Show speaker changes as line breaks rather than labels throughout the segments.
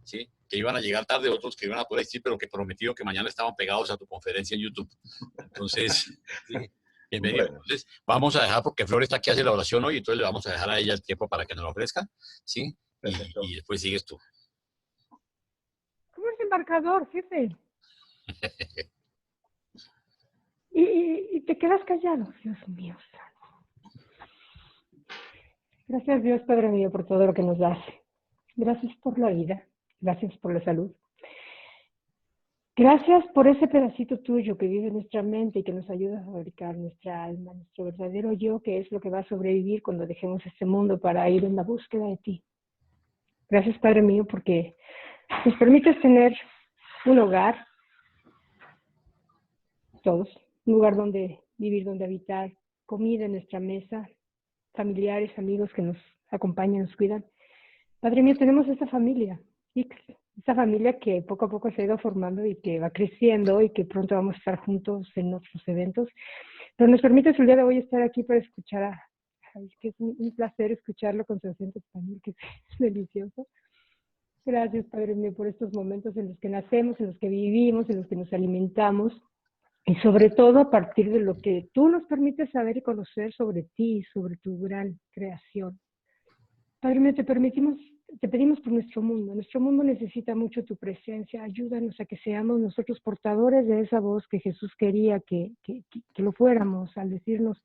¿sí? Que iban a llegar tarde, otros que iban a poder existir, pero que prometieron que mañana estaban pegados a tu conferencia en YouTube. Entonces, sí, bienvenido.
Bueno.
Entonces, vamos a dejar, porque Flor está aquí, hace la oración hoy, entonces le vamos a dejar a ella el tiempo para que nos lo ofrezca, ¿sí? Y después sigues tú.
¿Cómo es embarcador, jefe? y te quedas callado, Dios mío. Gracias, Dios, Padre mío, por todo lo que nos das. Gracias por la vida. Gracias por la salud. Gracias por ese pedacito tuyo que vive en nuestra mente y que nos ayuda a fabricar nuestra alma, nuestro verdadero yo, que es lo que va a sobrevivir cuando dejemos este mundo para ir en la búsqueda de ti. Gracias, Padre mío, porque nos permites tener un hogar, todos, un lugar donde vivir, donde habitar, comida en nuestra mesa, familiares, amigos que nos acompañan, nos cuidan. Padre mío, tenemos esta familia, esta familia que poco a poco se ha ido formando y que va creciendo y que pronto vamos a estar juntos en otros eventos. Pero nos permites el día de hoy estar aquí para escuchar a Javi, que es un placer escucharlo con su acento español, que es delicioso. Gracias, Padre mío, por estos momentos en los que nacemos, en los que vivimos, en los que nos alimentamos. Y sobre todo a partir de lo que tú nos permites saber y conocer sobre ti, sobre tu gran creación. Padre mío, te pedimos por nuestro mundo. Nuestro mundo necesita mucho tu presencia. Ayúdanos a que seamos nosotros portadores de esa voz que Jesús quería que lo fuéramos, al decirnos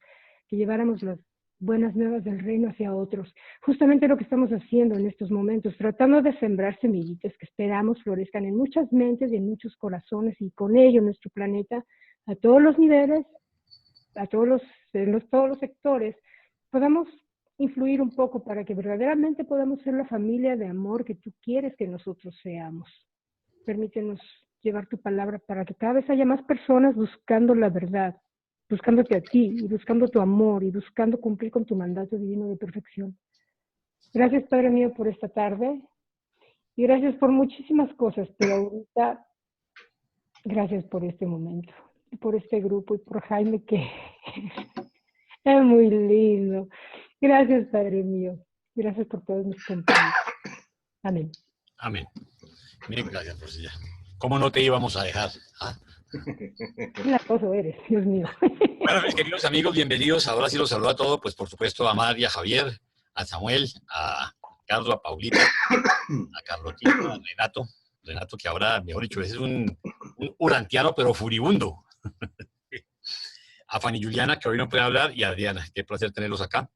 que lleváramos las buenas nuevas del reino hacia otros. Justamente lo que estamos haciendo en estos momentos, tratando de sembrar semillitas que esperamos florezcan en muchas mentes y en muchos corazones y con ello nuestro planeta a todos los niveles, a todos los sectores, podamos influir un poco para que verdaderamente podamos ser la familia de amor que tú quieres que nosotros seamos. Permítenos llevar tu palabra para que cada vez haya más personas buscando la verdad, buscándote a ti y buscando tu amor y buscando cumplir con tu mandato divino de perfección. Gracias, Padre mío, por esta tarde y gracias por muchísimas cosas, pero ahorita gracias por este momento, por este grupo y por Jaime, que es muy lindo. Gracias, Padre mío. Gracias por todos mis compañeros. Amén.
Amén. Bien, gracias, Rosilla. ¿Cómo no te íbamos a dejar? ¿Ah?
Qué latoso eres, Dios mío.
Bueno, mis queridos amigos, bienvenidos. Ahora sí los saludo a todos, pues por supuesto a María, a Javier, a Samuel, a Carlos, a Paulita, a Carlotito, a Renato. Renato, que ahora, mejor dicho, es un urantiano, pero furibundo. A Fanny Juliana, que hoy no puede hablar, y a Adriana. Qué placer tenerlos acá.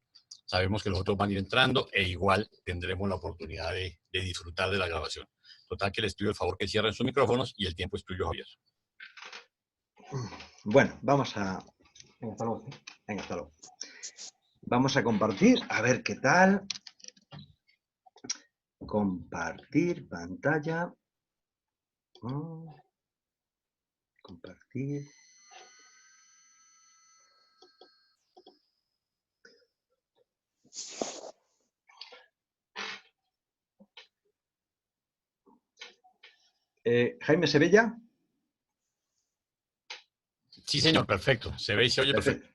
Sabemos que los otros van a ir entrando e igual tendremos la oportunidad de disfrutar de la grabación. Total, que les pido el favor que cierren sus micrófonos y el tiempo es tuyo, Javier.
Bueno, vamos a... Venga, hasta luego. Venga, hasta luego. Vamos a compartir, a ver qué tal. Compartir pantalla. Compartir. Jaime, ¿se ve ya?
Sí, señor, perfecto. Se ve y se oye perfecto.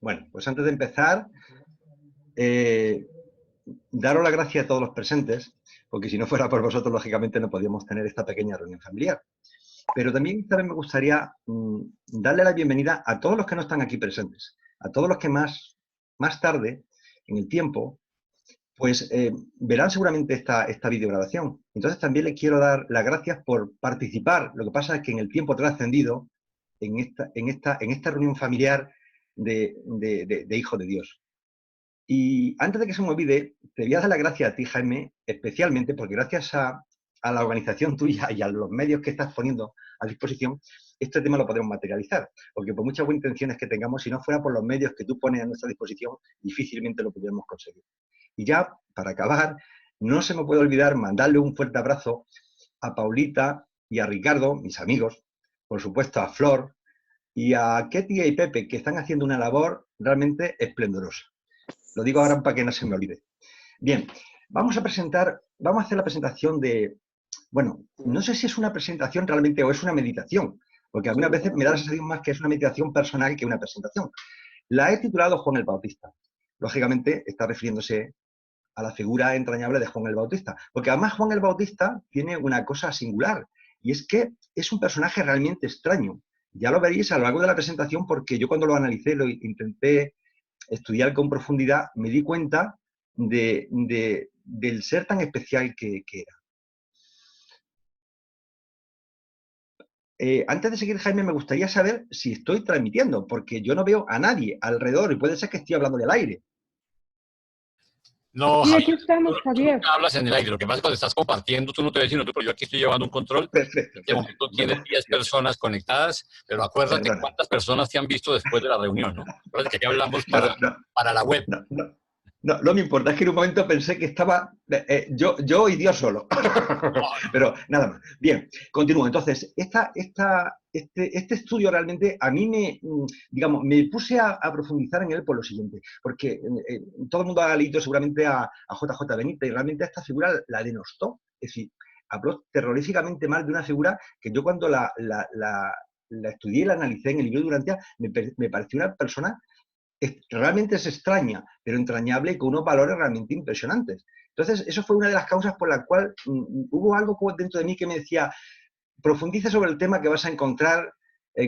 Bueno, pues antes de empezar, daros las gracias a todos los presentes, porque si no fuera por vosotros, lógicamente no podíamos tener esta pequeña reunión familiar. Pero también esta vez me gustaría darle la bienvenida a todos los que no están aquí presentes, a todos los que más tarde, en el tiempo, pues verán seguramente esta videograbación. Entonces también les quiero dar las gracias por participar. Lo que pasa es que en el tiempo trascendido, en esta reunión familiar de Hijo de Dios. Y antes de que se me olvide, te voy a dar las gracias a ti, Jaime, especialmente porque gracias a la organización tuya y a los medios que estás poniendo a disposición, este tema lo podemos materializar. Porque por muchas buenas intenciones que tengamos, si no fuera por los medios que tú pones a nuestra disposición, difícilmente lo pudiéramos conseguir. Y ya, para acabar, no se me puede olvidar mandarle un fuerte abrazo a Paulita y a Ricardo, mis amigos, por supuesto a Flor y a Ketty y Pepe, que están haciendo una labor realmente esplendorosa. Lo digo ahora para que no se me olvide. Bien, vamos a hacer la presentación de... Bueno, no sé si es una presentación realmente o es una meditación, porque algunas veces me da la sensación más que es una meditación personal que una presentación. La he titulado Juan el Bautista. Lógicamente está refiriéndose a la figura entrañable de Juan el Bautista. Porque además Juan el Bautista tiene una cosa singular, y es que es un personaje realmente extraño. Ya lo veréis a lo largo de la presentación, porque yo cuando lo analicé, lo intenté estudiar con profundidad, me di cuenta del ser tan especial que era. Antes de seguir, Jaime, me gustaría saber si estoy transmitiendo, porque yo no veo a nadie alrededor y puede ser que estoy hablando del aire.
No,
Sí, aquí
Javier,
estamos,
tú
Javier.
nunca hablas en el aire. Lo que pasa es que cuando estás compartiendo, tú no te ves, sino tú, pero yo aquí estoy llevando un control.
Perfecto.
En este momento tienes 10 personas conectadas, pero acuérdate
Perdona.
cuántas personas te han visto después de la reunión, ¿no? Acuérdate que aquí hablamos
No, no,
para la web.
no me importa, es que en un momento pensé que estaba yo y Dios solo. Pero nada más. Bien, continúo. Entonces, este estudio realmente a mí digamos, me puse a profundizar en él por lo siguiente, porque todo el mundo ha leído seguramente a JJ Benítez y realmente esta figura la denostó. Es decir, habló terroríficamente mal de una figura que yo cuando la estudié y la analicé en el libro de Durantia, me pareció una persona realmente es extraña, pero entrañable y con unos valores realmente impresionantes. Entonces, eso fue una de las causas por la cual hubo algo dentro de mí que me decía, profundice sobre el tema que vas a encontrar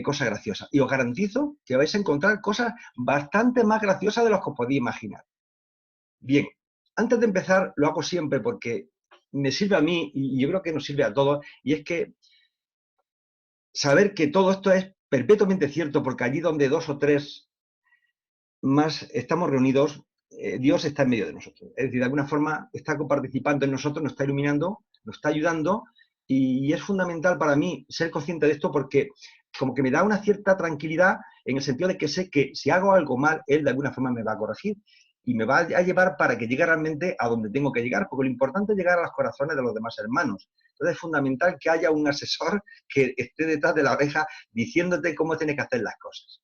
cosas graciosas. Y os garantizo que vais a encontrar cosas bastante más graciosas de las que os podéis imaginar. Bien, antes de empezar, lo hago siempre porque me sirve a mí y yo creo que nos sirve a todos, y es que saber que todo esto es perpetuamente cierto, porque allí donde dos o tres más estamos reunidos, Dios está en medio de nosotros. Es decir, de alguna forma está participando en nosotros, nos está iluminando, nos está ayudando, y es fundamental para mí ser consciente de esto porque como que me da una cierta tranquilidad en el sentido de que sé que si hago algo mal, Él de alguna forma me va a corregir y me va a llevar para que llegue realmente a donde tengo que llegar, porque lo importante es llegar a los corazones de los demás hermanos. Entonces es fundamental que haya un asesor que esté detrás de la oreja diciéndote cómo tienes que hacer las cosas.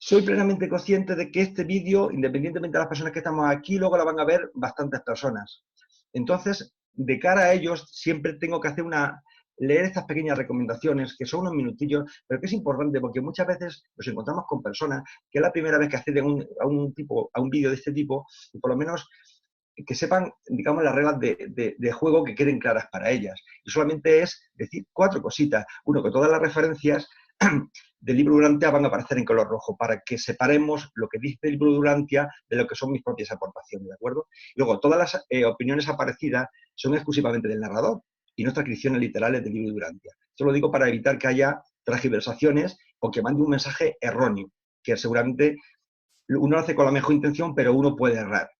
Soy plenamente consciente de que este vídeo, independientemente de las personas que estamos aquí, luego la van a ver bastantes personas. Entonces, de cara a ellos, siempre tengo que hacer leer estas pequeñas recomendaciones, que son unos minutillos, pero que es importante porque muchas veces nos encontramos con personas que es la primera vez que acceden a un vídeo de este tipo, y por lo menos que sepan, digamos, las reglas de juego que queden claras para ellas. Y solamente es decir 4 cositas. Uno, que todas las referencias del libro Durantia van a aparecer en color rojo, para que separemos lo que dice el libro Durantia de lo que son mis propias aportaciones, ¿de acuerdo? Y luego, todas las opiniones aparecidas son exclusivamente del narrador y no transcripciones literales del libro Durantia. Esto lo digo para evitar que haya transgiversaciones o que mande un mensaje erróneo, que seguramente uno lo hace con la mejor intención, pero uno puede errar.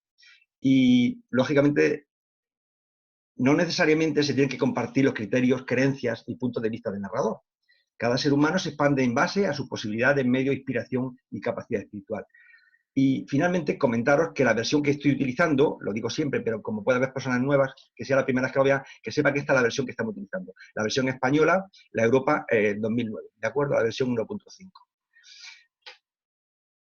Y, lógicamente, no necesariamente se tienen que compartir los criterios, creencias y puntos de vista del narrador. Cada ser humano se expande en base a su posibilidad de medio, inspiración y capacidad espiritual. Y finalmente, comentaros que la versión que estoy utilizando, lo digo siempre, pero como puede haber personas nuevas, que sea la primera que lo vean, que sepa que esta es la versión que estamos utilizando. La versión española, la Europa 2009, ¿de acuerdo? La versión 1.5.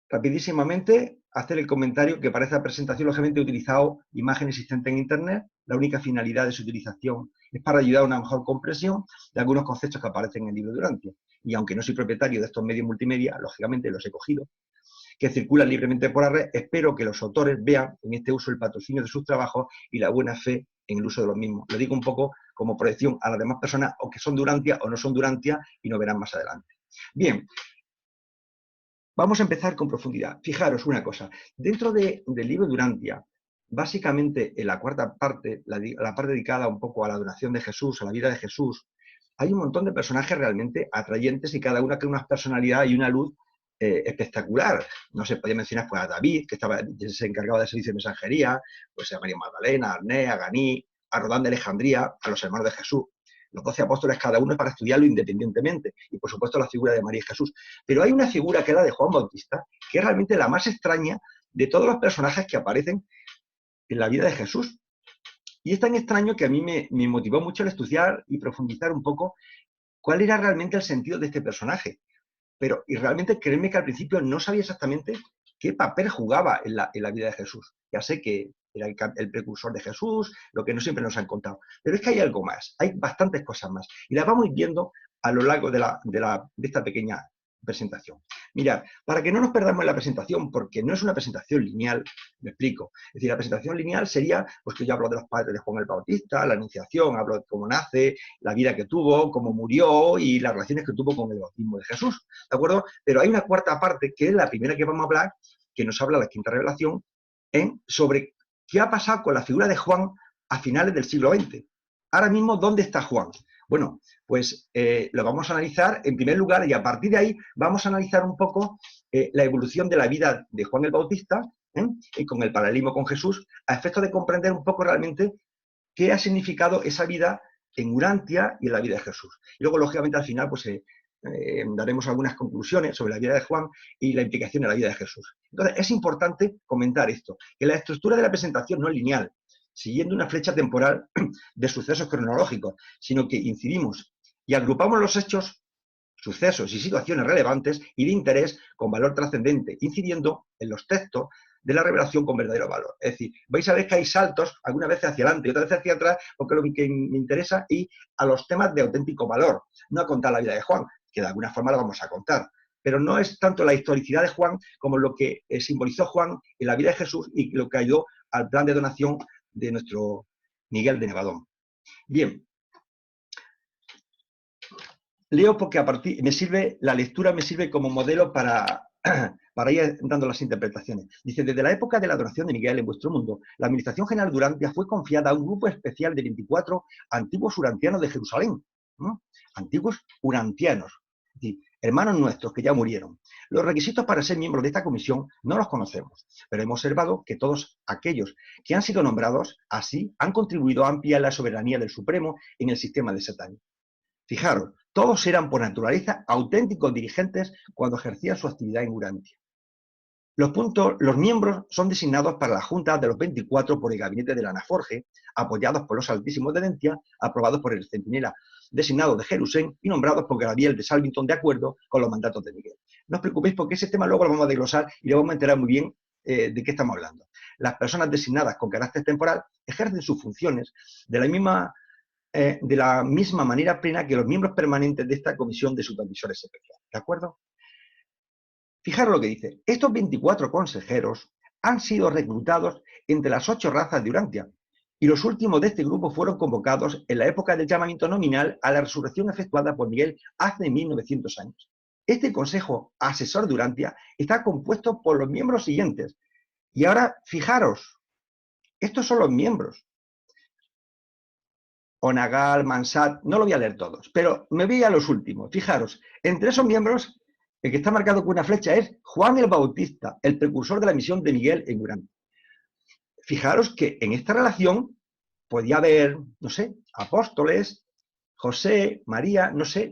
Rapidísimamente, hacer el comentario que para esta presentación, lógicamente, he utilizado imágenes existentes en Internet. La única finalidad de su utilización es para ayudar a una mejor comprensión de algunos conceptos que aparecen en el libro Durantia. Y aunque no soy propietario de estos medios multimedia, lógicamente los he cogido, que circulan libremente por la red, espero que los autores vean en este uso el patrocinio de sus trabajos y la buena fe en el uso de los mismos. Lo digo un poco como proyección a las demás personas, o que son Durantia o no son Durantia, y nos verán más adelante. Bien. Vamos a empezar con profundidad. Fijaros una cosa. Dentro del libro Durantia, básicamente en la cuarta parte, la parte dedicada un poco a la adoración de Jesús, a la vida de Jesús, hay un montón de personajes realmente atrayentes y cada una con una personalidad y una luz espectacular. No se podía mencionar pues, a David, que se encargaba del servicio de mensajería, pues a María Magdalena, a Arné, a Ganí, a Rodán de Alejandría, a los hermanos de Jesús. Los 12 apóstoles, cada uno para estudiarlo independientemente. Y, por supuesto, la figura de María y Jesús. Pero hay una figura que es la de Juan Bautista, que es realmente la más extraña de todos los personajes que aparecen en la vida de Jesús. Y es tan extraño que a mí me motivó mucho el estudiar y profundizar un poco cuál era realmente el sentido de este personaje. Y realmente, créeme que al principio no sabía exactamente qué papel jugaba en la vida de Jesús. Ya sé que era el precursor de Jesús, lo que no siempre nos han contado. Pero es que hay algo más, hay bastantes cosas más. Y las vamos viendo a lo largo de esta pequeña presentación. Mirad, para que no nos perdamos en la presentación, porque no es una presentación lineal, me explico. Es decir, la presentación lineal sería, pues que yo hablo de los padres de Juan el Bautista, la Anunciación, hablo de cómo nace, la vida que tuvo, cómo murió y las relaciones que tuvo con el bautismo de Jesús, ¿de acuerdo? Pero hay una cuarta parte, que es la primera que vamos a hablar, que nos habla la quinta revelación, sobre qué ha pasado con la figura de Juan a finales del siglo XX. Ahora mismo, ¿dónde está Juan? Bueno, pues lo vamos a analizar en primer lugar y a partir de ahí vamos a analizar un poco la evolución de la vida de Juan el Bautista y con el paralelismo con Jesús a efecto de comprender un poco realmente qué ha significado esa vida en Urantia y en la vida de Jesús. Y luego, lógicamente, al final pues daremos algunas conclusiones sobre la vida de Juan y la implicación de la vida de Jesús. Entonces, es importante comentar esto, que la estructura de la presentación no es lineal, siguiendo una flecha temporal de sucesos cronológicos, sino que incidimos y agrupamos los hechos, sucesos y situaciones relevantes y de interés con valor trascendente, incidiendo en los textos de la revelación con verdadero valor. Es decir, vais a ver que hay saltos, algunas veces hacia adelante y otras veces hacia atrás, porque lo que me interesa es a los temas de auténtico valor, no a contar la vida de Juan, que de alguna forma lo vamos a contar. Pero no es tanto la historicidad de Juan como lo que simbolizó Juan en la vida de Jesús y lo que ayudó al plan de donación de nuestro Miguel de Nevadón. Bien, leo porque la lectura me sirve como modelo para ir dando las interpretaciones. Dice, desde la época de la adoración de Miguel en vuestro mundo, la Administración General de Urantia fue confiada a un grupo especial de 24 antiguos urantianos de Jerusalén. ¿No? Antiguos urantianos, es decir, hermanos nuestros que ya murieron. Los requisitos para ser miembros de esta comisión no los conocemos, pero hemos observado que todos aquellos que han sido nombrados así han contribuido a ampliar la soberanía del Supremo en el sistema de Satán. Fijaros, todos eran por naturaleza auténticos dirigentes cuando ejercían su actividad en Urantia. Los miembros son designados para la Junta de los 24 por el gabinete de la Anaforge, apoyados por los Altísimos de Dentia, aprobados por el Centinela designado de Jerusalén y nombrados por Gabriel de Salvington de acuerdo con los mandatos de Miguel. No os preocupéis porque ese tema luego lo vamos a desglosar y lo vamos a enterar muy bien de qué estamos hablando. Las personas designadas con carácter temporal ejercen sus funciones de la misma manera plena que los miembros permanentes de esta comisión de supervisores especiales. ¿De acuerdo? Fijaros lo que dice. Estos 24 consejeros han sido reclutados entre las 8 razas de Urantia, y los últimos de este grupo fueron convocados en la época del llamamiento nominal a la resurrección efectuada por Miguel hace 1900 años. Este consejo asesor de Urantia está compuesto por los miembros siguientes. Y ahora, fijaros, estos son los miembros. Onagal, Mansat, no lo voy a leer todos, pero me voy a los últimos. Fijaros, entre esos miembros, el que está marcado con una flecha es Juan el Bautista, el precursor de la misión de Miguel en Urantia. Fijaros que en esta relación podía haber, no sé, apóstoles, José, María, no sé,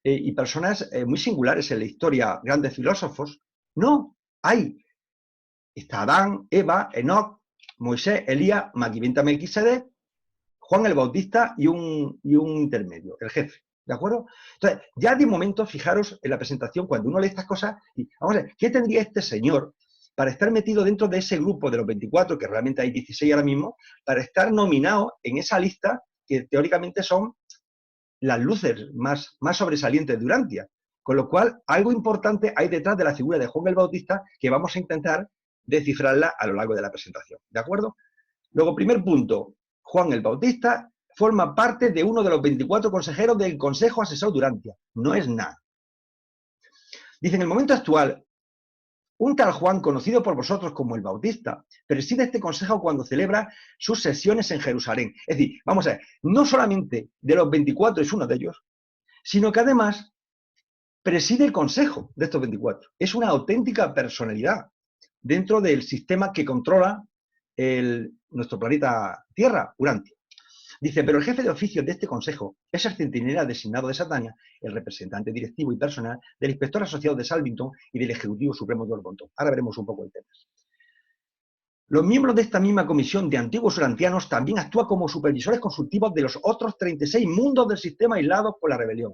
y personas muy singulares en la historia, grandes filósofos. No, está Adán, Eva, Enoc, Moisés, Elías, Maquiventa Melquisedec, Juan el Bautista y un intermedio, el jefe. ¿De acuerdo? Entonces, ya de momento, fijaros en la presentación, cuando uno lee estas cosas, y vamos a ver, ¿qué tendría este señor para estar metido dentro de ese grupo de los 24, que realmente hay 16 ahora mismo, para estar nominado en esa lista que teóricamente son las luces más sobresalientes de Urantia? Con lo cual, algo importante hay detrás de la figura de Juan el Bautista que vamos a intentar descifrarla a lo largo de la presentación. ¿De acuerdo? Luego, primer punto, Juan el Bautista forma parte de uno de los 24 consejeros del Consejo Asesor de Urantia. No es nada. Dice, en el momento actual, un tal Juan, conocido por vosotros como el Bautista, preside este consejo cuando celebra sus sesiones en Jerusalén. Es decir, vamos a ver, no solamente de los 24 es uno de ellos, sino que además preside el consejo de estos 24. Es una auténtica personalidad dentro del sistema que controla nuestro planeta Tierra, Urantia. Dice, pero el jefe de oficio de este consejo es el centinela designado de Satania, el representante directivo y personal del inspector asociado de Salvington y del Ejecutivo Supremo de Ormonton. Ahora veremos un poco el tema. Los miembros de esta misma comisión de antiguos urantianos también actúan como supervisores consultivos de los otros 36 mundos del sistema aislados por la rebelión.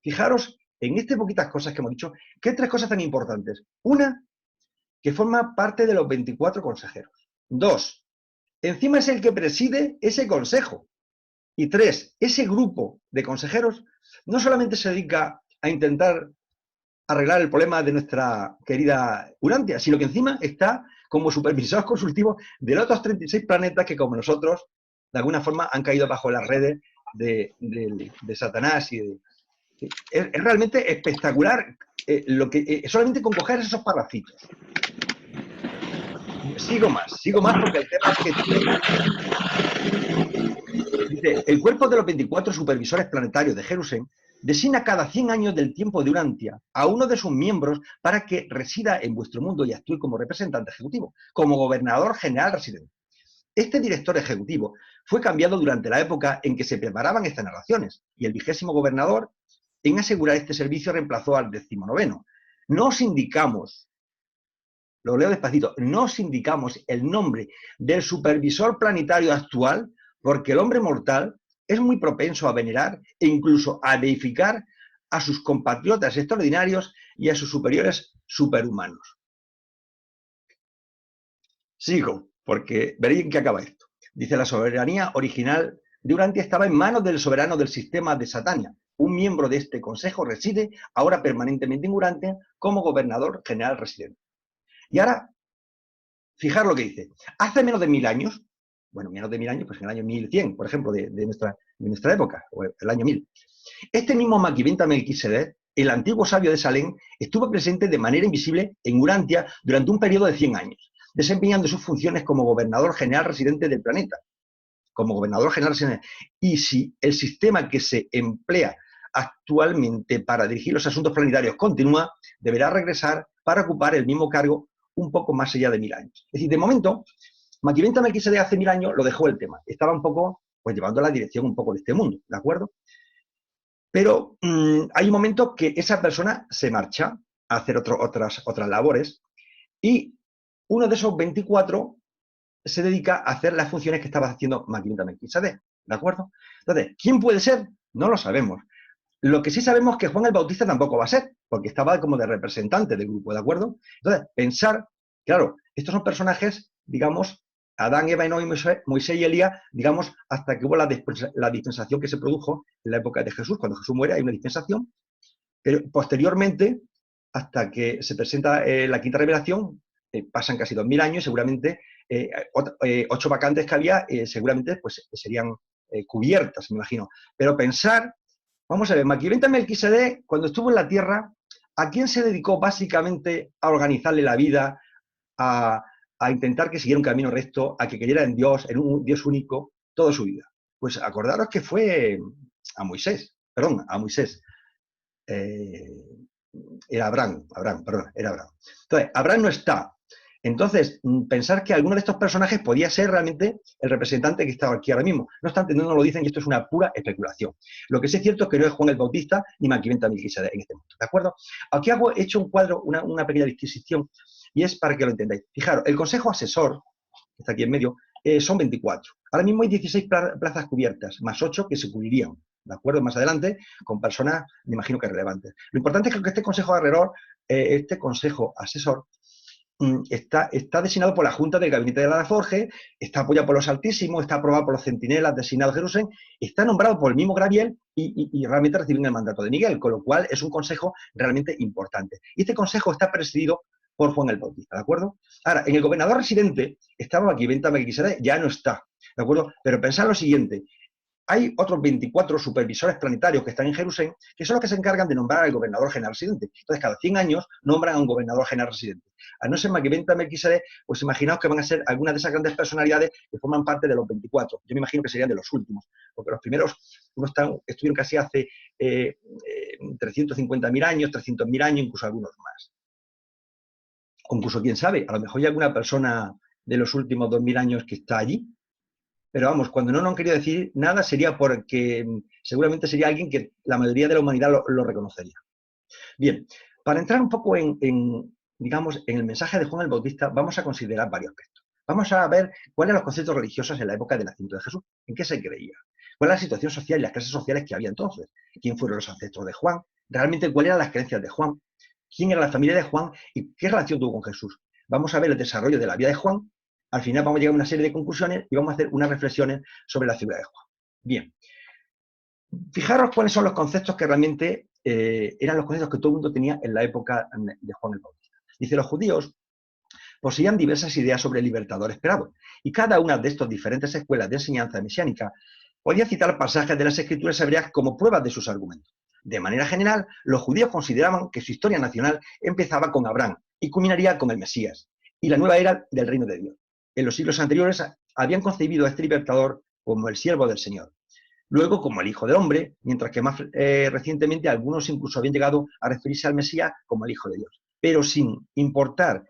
Fijaros en estas poquitas cosas que hemos dicho, que hay 3 cosas tan importantes. Una, que forma parte de los 24 consejeros. 2, encima es el que preside ese consejo. Y 3, ese grupo de consejeros no solamente se dedica a intentar arreglar el problema de nuestra querida Urantia, sino que encima está como supervisor consultivo de los otros 36 planetas que, como nosotros, de alguna forma han caído bajo las redes de Satanás. Es realmente espectacular solamente con coger esos palacitos. Sigo más porque el tema es que dice, el cuerpo de los 24 supervisores planetarios de Jerusalén designa cada 100 años del tiempo de Urantia a uno de sus miembros para que resida en vuestro mundo y actúe como representante ejecutivo, como gobernador general residente. Este director ejecutivo fue cambiado durante la época en que se preparaban estas narraciones y el 20º gobernador en asegurar este servicio reemplazó al 19º. No os indicamos, lo leo despacito, no os indicamos el nombre del supervisor planetario actual porque el hombre mortal es muy propenso a venerar e incluso a deificar a sus compatriotas extraordinarios y a sus superiores superhumanos. Sigo, porque veréis en qué acaba esto. Dice, la soberanía original de Urantia estaba en manos del soberano del sistema de Satania. Un miembro de este consejo reside ahora permanentemente en Urantia como gobernador general residente. Y ahora, fijar lo que dice. Hace menos de 1000 años, bueno, menos de 1000 años, pues en el año 1100, por ejemplo, de nuestra época, o el año 1000. Este mismo Maquiventa Melquisedec, el antiguo sabio de Salem, estuvo presente de manera invisible en Urantia durante un periodo de 100 años, desempeñando sus funciones como gobernador general residente del planeta. Como gobernador general residente. Y si el sistema que se emplea actualmente para dirigir los asuntos planetarios continúa, deberá regresar para ocupar el mismo cargo un poco más allá de 1000 años. Es decir, de momento, Maquiventa Melquisedec hace 1000 años lo dejó el tema. Estaba un poco, pues llevando la dirección un poco de este mundo, ¿de acuerdo? Pero hay un momento que esa persona se marcha a hacer otras labores y uno de esos 24 se dedica a hacer las funciones que estaba haciendo Maquiventa Melquisedec, ¿de acuerdo? Entonces, ¿quién puede ser? No lo sabemos. Lo que sí sabemos es que Juan el Bautista tampoco va a ser, porque estaba como de representante del grupo, ¿de acuerdo? Entonces, pensar, claro, estos son personajes, digamos, Adán, Eva, Enoch, Moisés y Elías, digamos, hasta que hubo la dispensación que se produjo en la época de Jesús. Cuando Jesús muere hay una dispensación, pero posteriormente, hasta que se presenta la quinta revelación, pasan casi 2000 años, seguramente 8 vacantes que había, seguramente pues serían cubiertas, me imagino. Pero pensar, vamos a ver, Maquiventa Melquisedec, cuando estuvo en la tierra, ¿a quién se dedicó básicamente a organizarle la vida, a intentar que siguiera un camino recto, a que creyera en Dios, en un Dios único, toda su vida? Pues acordaros que fue a Moisés. Era Abraham. Entonces, Abraham no está. Entonces, pensar que alguno de estos personajes podía ser realmente el representante que estaba aquí ahora mismo. No obstante, no nos lo dicen y esto es una pura especulación. Lo que sí es cierto es que no es Juan el Bautista ni Maquiventa Melquisedec en este momento, ¿de acuerdo? Aquí he hecho un cuadro, una pequeña distinción, y es para que lo entendáis. Fijaros, el consejo asesor, que está aquí en medio, son 24. Ahora mismo hay 16 plazas cubiertas, más 8 que se cubrirían, ¿de acuerdo? Más adelante, con personas, me imagino que relevantes. Lo importante es que este consejo asesor, está designado por la Junta del Gabinete de la Forge, está apoyado por los Altísimos, está aprobado por los centinelas designados de Jerusalén, está nombrado por el mismo Gabriel y realmente reciben el mandato de Miguel, con lo cual es un consejo realmente importante. Y este consejo está presidido por Juan el Bautista, ¿de acuerdo? Ahora, en el gobernador residente estaba Maquiventa Melquisedec, ya no está, ¿de acuerdo? Pero pensad lo siguiente, hay otros 24 supervisores planetarios que están en Jerusalén, que son los que se encargan de nombrar al gobernador general residente. Entonces, cada 100 años nombran a un gobernador general residente. Al no ser Maquiventa Melquisedec, pues imaginaos que van a ser algunas de esas grandes personalidades que forman parte de los 24. Yo me imagino que serían de los últimos, porque los primeros estuvieron casi hace 350.000 años, 300.000 años, incluso algunos más. O incluso, quién sabe, a lo mejor hay alguna persona de los últimos 2000 años que está allí. Pero vamos, cuando no han querido decir nada sería porque seguramente sería alguien que la mayoría de la humanidad lo reconocería. Bien, para entrar un poco digamos, en el mensaje de Juan el Bautista, vamos a considerar varios aspectos. Vamos a ver cuáles eran los conceptos religiosos en la época del nacimiento de Jesús, en qué se creía, cuál era la situación social y las clases sociales que había entonces, quién fueron los ancestros de Juan, realmente cuáles eran las creencias de Juan, quién era la familia de Juan y qué relación tuvo con Jesús. Vamos a ver el desarrollo de la vida de Juan. Al final vamos a llegar a una serie de conclusiones y vamos a hacer unas reflexiones sobre la figura de Juan. Bien, fijaros cuáles son los conceptos que realmente eran los conceptos que todo el mundo tenía en la época de Juan el Bautista. Dice, los judíos poseían diversas ideas sobre el libertador esperado, y cada una de estas diferentes escuelas de enseñanza mesiánica podía citar pasajes de las escrituras hebreas como pruebas de sus argumentos. De manera general, los judíos consideraban que su historia nacional empezaba con Abraham y culminaría con el Mesías y la nueva era del reino de Dios. En los siglos anteriores habían concebido a este libertador como el siervo del Señor, luego como el Hijo del Hombre, mientras que más recientemente algunos incluso habían llegado a referirse al Mesías como el Hijo de Dios. Pero sin importar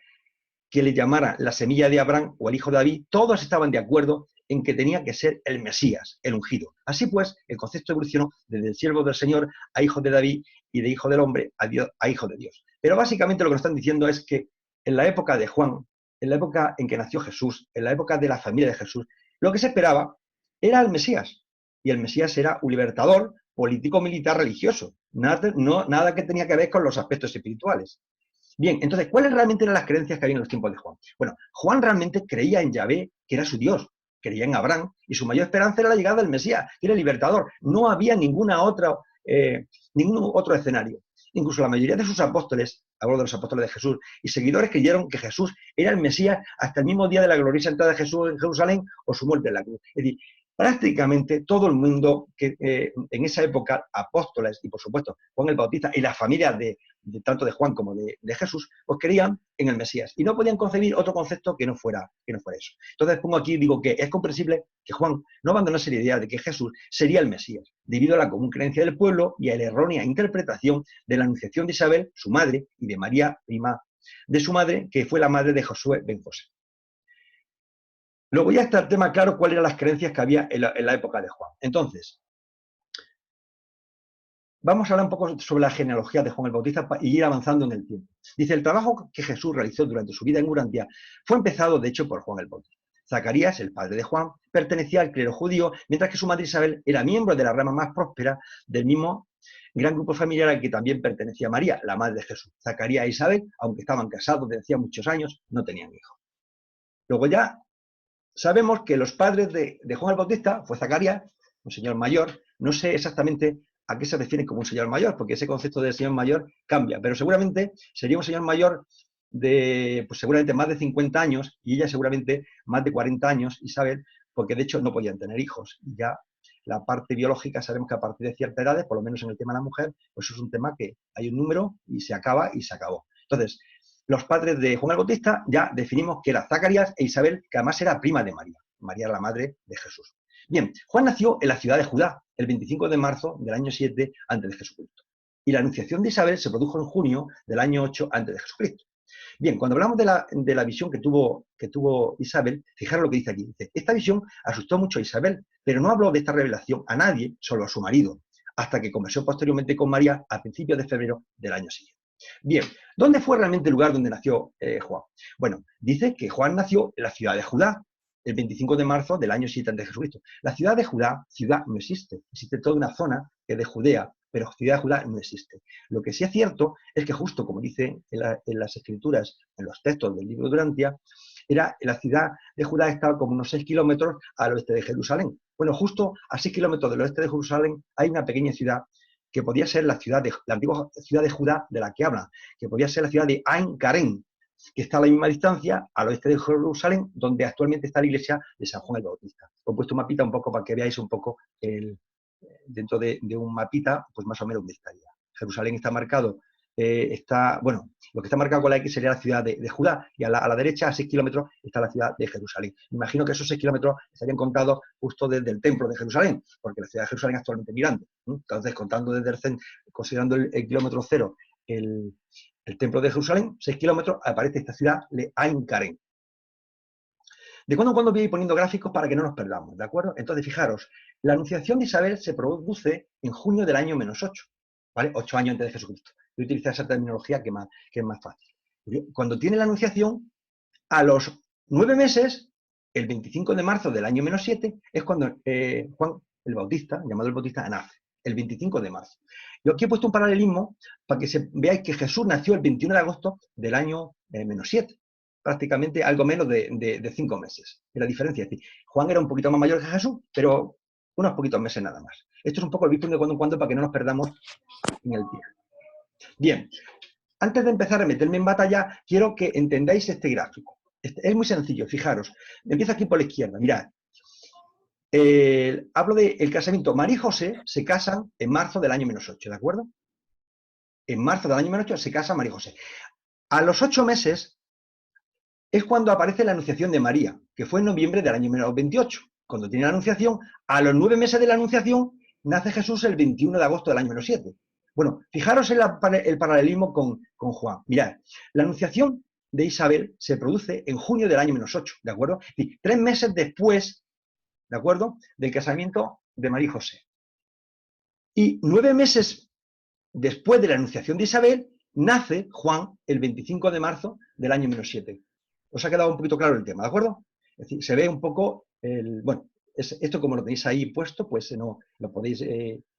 que le llamara la semilla de Abraham o el Hijo de David, todos estaban de acuerdo en que tenía que ser el Mesías, el ungido. Así pues, el concepto evolucionó desde el siervo del Señor a hijo de David y de hijo del hombre a hijo de Dios. Pero básicamente lo que nos están diciendo es que en la época de Juan, en la época en que nació Jesús, en la época de la familia de Jesús, lo que se esperaba era el Mesías. Y el Mesías era un libertador político, militar, religioso. Nada que tenía que ver con los aspectos espirituales. Bien, entonces, ¿cuáles realmente eran las creencias que había en los tiempos de Juan? Bueno, Juan realmente creía en Yahvé, que era su Dios, creía en Abraham, y su mayor esperanza era la llegada del Mesías, que era el libertador. No había ningún otro escenario. Incluso la mayoría de sus apóstoles, hablo de los apóstoles de Jesús, y seguidores creyeron que Jesús era el Mesías hasta el mismo día de la gloriosa entrada de Jesús en Jerusalén o su muerte en la cruz. Es decir, prácticamente todo el mundo que en esa época, apóstoles y por supuesto Juan el Bautista y la familia tanto de Juan como de Jesús, pues creían en el Mesías y no podían concebir otro concepto que no fuera eso. Entonces pongo aquí, digo que es comprensible que Juan no abandonase la idea de que Jesús sería el Mesías, debido a la común creencia del pueblo y a la errónea interpretación de la anunciación de Isabel, su madre, y de María, prima de su madre, que fue la madre de Josué ben José. Luego ya está el tema claro cuáles eran las creencias que había en la época de Juan. Entonces, vamos a hablar un poco sobre la genealogía de Juan el Bautista y ir avanzando en el tiempo. Dice, el trabajo que Jesús realizó durante su vida en Urantia fue empezado, de hecho, por Juan el Bautista. Zacarías, el padre de Juan, pertenecía al clero judío, mientras que su madre Isabel era miembro de la rama más próspera del mismo gran grupo familiar al que también pertenecía María, la madre de Jesús. Zacarías e Isabel, aunque estaban casados desde hacía muchos años, no tenían hijos. Luego ya sabemos que los padres de Juan el Bautista fue Zacarías, un señor mayor. No sé exactamente a qué se refiere como un señor mayor, porque ese concepto de señor mayor cambia, pero seguramente sería un señor mayor de, pues seguramente más de 50 años, y ella seguramente más de 40 años, Isabel, porque de hecho no podían tener hijos. Y ya la parte biológica sabemos que a partir de cierta edad, por lo menos en el tema de la mujer, pues eso es un tema que hay un número y se acaba y se acabó. Entonces, los padres de Juan el Bautista ya definimos que era Zacarías e Isabel, que además era prima de María. María era la madre de Jesús. Bien, Juan nació en la ciudad de Judá, el 25 de marzo del año 7 antes de Jesucristo. Y la anunciación de Isabel se produjo en junio del año 8 antes de Jesucristo. Bien, cuando hablamos de la visión que tuvo Isabel, fijaros lo que dice aquí. Dice, esta visión asustó mucho a Isabel, pero no habló de esta revelación a nadie, solo a su marido, hasta que conversó posteriormente con María a principios de febrero del año siguiente. Bien, ¿dónde fue realmente el lugar donde nació Juan? Bueno, dice que Juan nació en la ciudad de Judá, el 25 de marzo del año 7 a.C. La ciudad de Judá, ciudad no existe. Existe toda una zona que es de Judea, pero ciudad de Judá no existe. Lo que sí es cierto es que justo como dice en las escrituras, en los textos del libro de Urantia, la ciudad de Judá estaba como unos 6 kilómetros al oeste de Jerusalén. Bueno, justo a 6 kilómetros del oeste de Jerusalén hay una pequeña ciudad que podía ser la antigua ciudad de Judá de la que habla, que podía ser la ciudad de Ain Karen, que está a la misma distancia al oeste de Jerusalén, donde actualmente está la iglesia de San Juan el Bautista. Os he puesto un mapita un poco para que veáis un poco dentro de un mapita, pues más o menos dónde estaría. Jerusalén está marcado, lo que está marcado con la X sería la ciudad de Judá, y a la derecha, a 6 kilómetros, está la ciudad de Jerusalén. Me imagino que esos 6 kilómetros estarían contados justo desde el templo de Jerusalén, porque la ciudad de Jerusalén es actualmente mirando. Entonces, contando desde el centro, considerando el kilómetro cero, el templo de Jerusalén, 6 kilómetros, aparece esta ciudad de Ain Karen. De cuando en cuando voy a ir poniendo gráficos para que no nos perdamos, ¿de acuerdo? Entonces, fijaros, la anunciación de Isabel se produce en junio del año -8, ¿vale? 8 años antes de Jesucristo. Voy a utilizar esa terminología que es más fácil. Cuando tiene la anunciación, a los 9 meses, el 25 de marzo del año -7, es cuando Juan el Bautista, llamado el Bautista, nace. El 25 de marzo. Yo aquí he puesto un paralelismo para que veáis que Jesús nació el 21 de agosto del año -7. Prácticamente algo menos de 5 meses. Es la diferencia. Es decir, Juan era un poquito más mayor que Jesús, pero unos poquitos meses nada más. Esto es un poco el visto de cuando en cuando para que no nos perdamos en el tiempo. Bien, antes de empezar a meterme en batalla, quiero que entendáis este gráfico. Es muy sencillo, fijaros. Empiezo aquí por la izquierda, mirad. Hablo del casamiento. María y José se casan en marzo del año -8, ¿de acuerdo? En marzo del año -8 se casa María y José. A los 8 meses es cuando aparece la anunciación de María, que fue en noviembre del año -28. Cuando tiene la anunciación, a los 9 meses de la anunciación, nace Jesús el 21 de agosto del año -7. Bueno, fijaros en el paralelismo con Juan. Mirad, la anunciación de Isabel se produce en junio del año -8, ¿de acuerdo? Y 3 meses después, ¿de acuerdo?, del casamiento de María y José. Y 9 meses después de la anunciación de Isabel, nace Juan el 25 de marzo del año -7. ¿Os ha quedado un poquito claro el tema, de acuerdo? Es decir, se ve un poco, bueno, esto como lo tenéis ahí puesto, pues no, lo podéis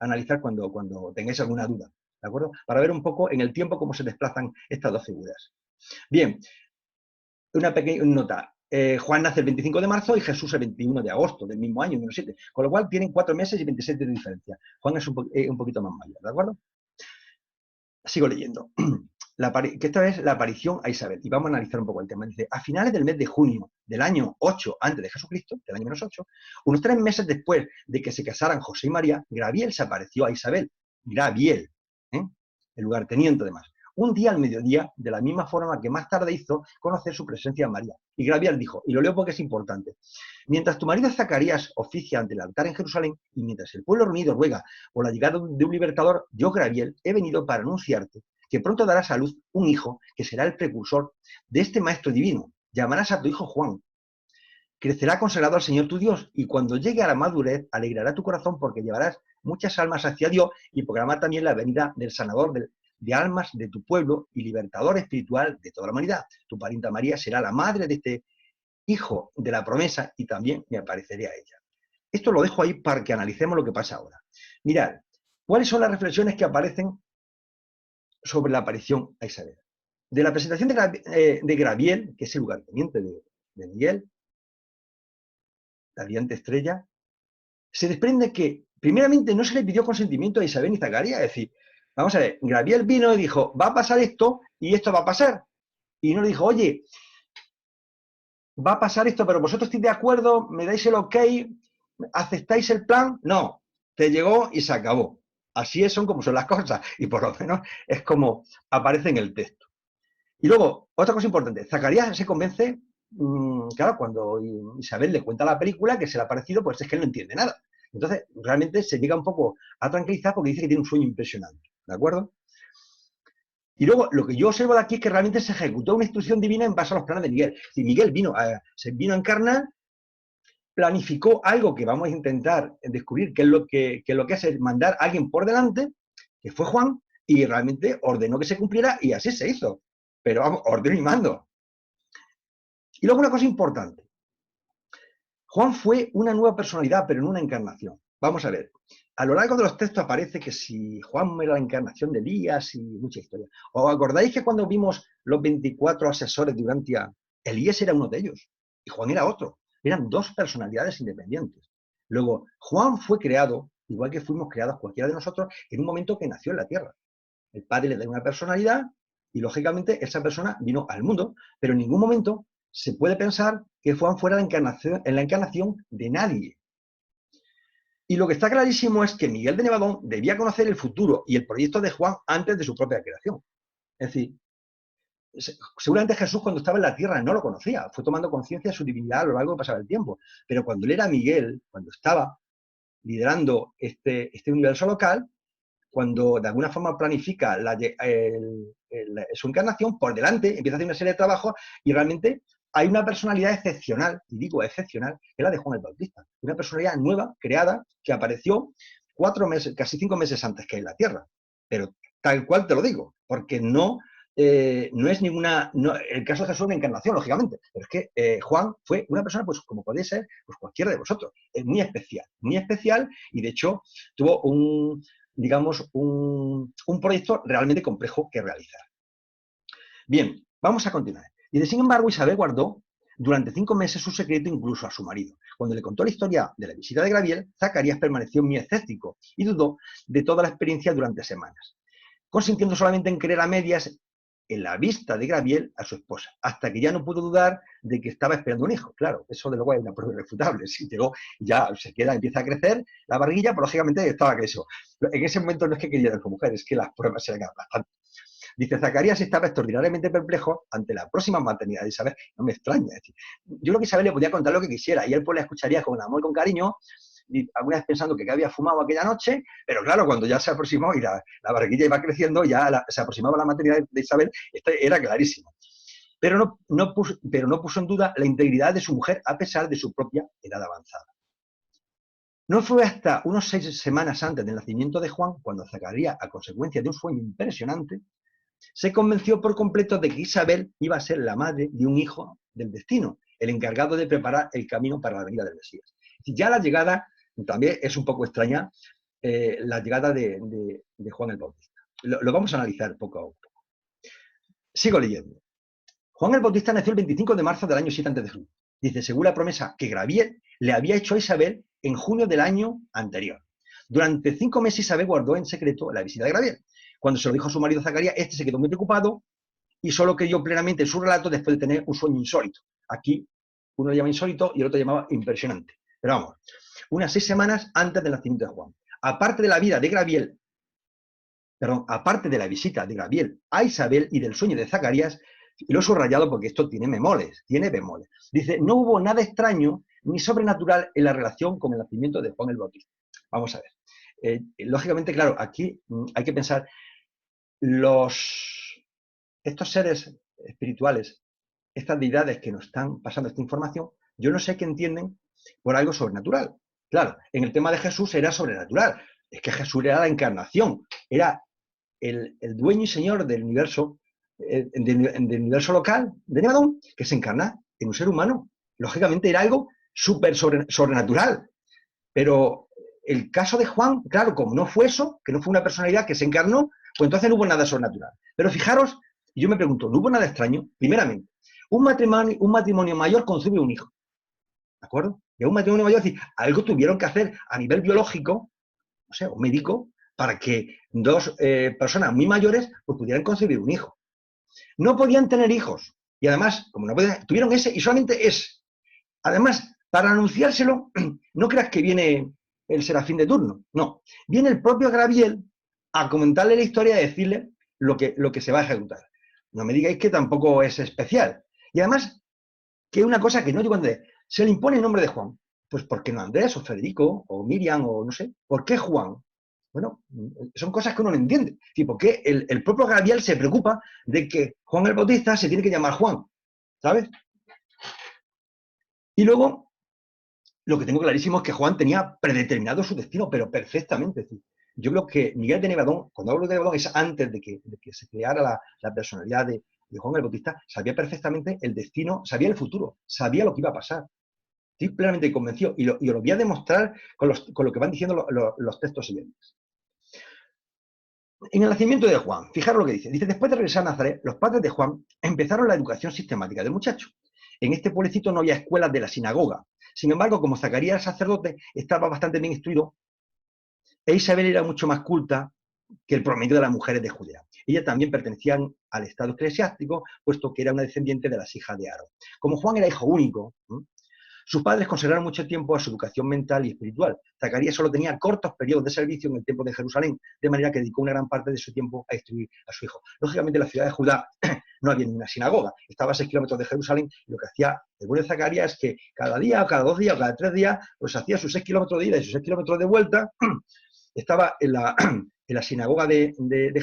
analizar cuando tengáis alguna duda, ¿de acuerdo? Para ver un poco en el tiempo cómo se desplazan estas dos figuras. Bien, una pequeña nota. Juan nace el 25 de marzo y Jesús el 21 de agosto del mismo año, -7. Con lo cual tienen 4 meses y 27 de diferencia. Juan es un poquito más mayor, ¿de acuerdo? Sigo leyendo. Que esta es la aparición a Isabel. Y vamos a analizar un poco el tema. Dice, a finales del mes de junio del año 8 antes de Jesucristo, del año -8, unos 3 meses después de que se casaran José y María, Gabriel se apareció a Isabel. Gabriel, el lugarteniente además. Un día al mediodía, de la misma forma que más tarde hizo conocer su presencia a María. Y Gabriel dijo, y lo leo porque es importante, mientras tu marido Zacarías oficia ante el altar en Jerusalén, y mientras el pueblo reunido ruega por la llegada de un libertador, yo, Gabriel, he venido para anunciarte que pronto darás a luz un hijo que será el precursor de este maestro divino. Llamarás a tu hijo Juan. Crecerá consagrado al Señor tu Dios, y cuando llegue a la madurez, alegrará tu corazón porque llevarás muchas almas hacia Dios y proclamará también la venida del sanador de almas de tu pueblo y libertador espiritual de toda la humanidad. Tu parienta María será la madre de este hijo de la promesa y también me apareceré a ella. Esto lo dejo ahí para que analicemos lo que pasa ahora. Mirad, ¿cuáles son las reflexiones que aparecen sobre la aparición a Isabel? De la presentación de Gabriel, que es el lugarteniente de Miguel, la brillante estrella, se desprende que, primeramente, no se le pidió consentimiento a Isabel ni Zacarías. Es decir, vamos a ver, Gabriel vino y dijo, va a pasar esto y esto va a pasar. Y no le dijo, oye, va a pasar esto, pero vosotros estáis de acuerdo, me dais el ok, aceptáis el plan. No, te llegó y se acabó. Así son como son las cosas, y por lo menos es como aparece en el texto. Y luego, otra cosa importante, Zacarías se convence, claro, cuando Isabel le cuenta la película, que se le ha parecido, pues es que él no entiende nada. Entonces, realmente se llega un poco a tranquilizar porque dice que tiene un sueño impresionante, ¿de acuerdo? Y luego, lo que yo observo de aquí es que realmente se ejecutó una instrucción divina en base a los planes de Miguel. Si Miguel se vino a encarnar, planificó algo que vamos a intentar descubrir, que es lo que es mandar a alguien por delante, que fue Juan, y realmente ordenó que se cumpliera y así se hizo. Pero vamos, orden y mando. Y luego una cosa importante. Juan fue una nueva personalidad, pero en una encarnación. Vamos a ver. A lo largo de los textos aparece que si Juan era la encarnación de Elías y mucha historia. ¿Os acordáis que cuando vimos los 24 asesores de Urantia, Elías era uno de ellos y Juan era otro? Eran dos personalidades independientes. Luego, Juan fue creado, igual que fuimos creados cualquiera de nosotros, en un momento que nació en la tierra. El Padre le da una personalidad y, lógicamente, esa persona vino al mundo, pero en ningún momento se puede pensar que Juan fuera en la encarnación de nadie. Y lo que está clarísimo es que Miguel de Nevadón debía conocer el futuro y el proyecto de Juan antes de su propia creación. Es decir, seguramente Jesús cuando estaba en la tierra no lo conocía, fue tomando conciencia de su divinidad a lo largo de pasar el tiempo. Pero cuando él era Miguel, cuando estaba liderando este universo local, cuando de alguna forma planifica su encarnación, por delante empieza a hacer una serie de trabajos y realmente hay una personalidad excepcional, y digo excepcional, que es la de Juan el Bautista. Una personalidad nueva, creada, que apareció 4 meses, casi 5 meses antes que en la Tierra. Pero tal cual te lo digo, porque no es ninguna... el caso de Jesús es una encarnación, lógicamente, pero es que Juan fue una persona, pues como podéis ser, pues cualquiera de vosotros. Es muy especial, y de hecho tuvo un proyecto realmente complejo que realizar. Bien, vamos a continuar. Y sin embargo, Isabel guardó durante 5 meses su secreto incluso a su marido. Cuando le contó la historia de la visita de Gabriel, Zacarías permaneció muy escéptico y dudó de toda la experiencia durante semanas, consintiendo solamente en creer a medias en la vista de Gabriel a su esposa, hasta que ya no pudo dudar de que estaba esperando un hijo. Claro, eso de luego es una prueba irrefutable. Si llegó, ya se queda, empieza a crecer la barriguilla, pues lógicamente estaba eso. En ese momento no es que quería a su mujer, es que las pruebas eran bastante. Dice, Zacarías estaba extraordinariamente perplejo ante la próxima maternidad de Isabel. No me extraña. Es decir, yo creo que Isabel le podía contar lo que quisiera y él pues la escucharía con amor y con cariño, y alguna vez pensando que había fumado aquella noche, pero claro, cuando ya se aproximó y la barriguilla iba creciendo, ya se aproximaba la maternidad de Isabel, esto era clarísimo. Pero no puso en duda la integridad de su mujer a pesar de su propia edad avanzada. No fue hasta unos 6 semanas antes del nacimiento de Juan, cuando Zacarías, a consecuencia de un sueño impresionante, se convenció por completo de que Isabel iba a ser la madre de un hijo del destino, el encargado de preparar el camino para la venida del Mesías. Ya la llegada, también es un poco extraña, la llegada de Juan el Bautista. Lo vamos a analizar poco a poco. Sigo leyendo. Juan el Bautista nació el 25 de marzo del año 7 a.C. Dice, según la promesa que Gabriel le había hecho a Isabel en junio del año anterior. Durante 5 meses Isabel guardó en secreto la visita de Gabriel. Cuando se lo dijo a su marido Zacarías, este se quedó muy preocupado y solo creyó plenamente en su relato después de tener un sueño insólito. Aquí uno lo llama insólito y el otro llamaba impresionante. Pero vamos, unas 6 semanas antes del nacimiento de Juan. Aparte de la vida de Gabriel, aparte de la visita de Gabriel a Isabel y del sueño de Zacarías, y lo he subrayado porque esto tiene bemoles. Dice, no hubo nada extraño ni sobrenatural en la relación con el nacimiento de Juan el Bautista. Vamos a ver. Lógicamente, claro, aquí hay que pensar, estos seres espirituales, estas deidades que nos están pasando esta información, yo no sé qué entienden por algo sobrenatural. Claro, en el tema de Jesús era sobrenatural. Es que Jesús era la encarnación, era el dueño y señor del universo, del universo local de Nevadón, que se encarna en un ser humano. Lógicamente era algo súper sobrenatural. Pero el caso de Juan, claro, como no fue eso, que no fue una personalidad que se encarnó, pues entonces no hubo nada sobrenatural. Pero fijaros, yo me pregunto, ¿no hubo nada extraño? Primeramente, un matrimonio mayor concibe un hijo. ¿De acuerdo? Y un matrimonio mayor, es decir, algo tuvieron que hacer a nivel biológico, no sé, o médico, para que dos personas muy mayores pues, pudieran concebir un hijo. No podían tener hijos. Y además, como no podían, tuvieron ese y solamente ese. Además, para anunciárselo, no creas que viene el serafín de turno. No. Viene el propio Gabriel a comentarle la historia y a decirle lo que se va a ejecutar. No me digáis que tampoco es especial. Y además, que es una cosa que no digo Andrés, se le impone el nombre de Juan. Pues ¿por qué no Andrés o Federico o Miriam o no sé? ¿Por qué Juan? Bueno, son cosas que uno no entiende. ¿Y por qué el propio Gabriel se preocupa de que Juan el Bautista se tiene que llamar Juan? ¿Sabes? Y luego, lo que tengo clarísimo es que Juan tenía predeterminado su destino, pero perfectamente. Es decir, yo creo que Miguel de Nevadón, cuando hablo de Nevadón, es antes de que se creara la personalidad de Juan el Bautista, sabía perfectamente el destino, sabía el futuro, sabía lo que iba a pasar. Estoy plenamente convencido y lo voy a demostrar con lo que van diciendo los textos siguientes. En el nacimiento de Juan, fijaros lo que dice. Dice, después de regresar a Nazaret, los padres de Juan empezaron la educación sistemática del muchacho. En este pueblecito no había escuelas de la sinagoga. Sin embargo, como Zacarías, el sacerdote, estaba bastante bien instruido, e Isabel era mucho más culta que el promedio de las mujeres de Judea. Ellas también pertenecían al estado eclesiástico, puesto que era una descendiente de las hijas de Aarón. Como Juan era hijo único, sus padres consagraron mucho tiempo a su educación mental y espiritual. Zacarías solo tenía cortos periodos de servicio en el templo de Jerusalén, de manera que dedicó una gran parte de su tiempo a instruir a su hijo. Lógicamente, en la ciudad de Judá no había ninguna sinagoga, estaba a 6 kilómetros de Jerusalén, y lo que hacía el bueno de Zacarías es que cada día, o cada 2 días, o cada 3 días, pues hacía sus 6 kilómetros de ida y sus 6 kilómetros de vuelta, estaba en la sinagoga de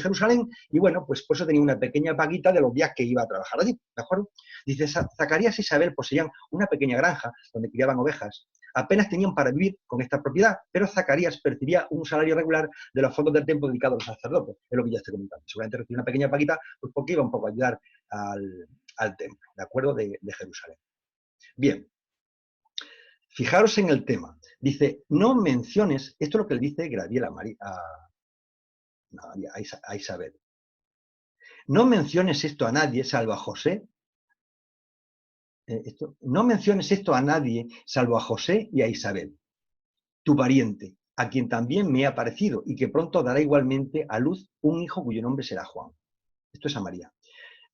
Jerusalén, y bueno, pues por eso tenía una pequeña paguita de los días que iba a trabajar allí, ¿de acuerdo? Dice, Zacarías y Isabel poseían una pequeña granja donde criaban ovejas. Apenas tenían para vivir con esta propiedad, pero Zacarías percibía un salario regular de los fondos del templo dedicados a los sacerdotes, es lo que ya estoy comentando. Seguramente recibía una pequeña paguita, pues porque iba un poco a ayudar al templo, ¿de acuerdo? De Jerusalén. Bien. Fijaros en el tema. Dice, no menciones, esto es lo que le dice Gabriel a Isabel. No menciones esto a nadie, salvo a José no menciones esto a nadie, salvo a José y a Isabel, tu pariente, a quien también me ha parecido, y que pronto dará igualmente a luz un hijo cuyo nombre será Juan. Esto es a María.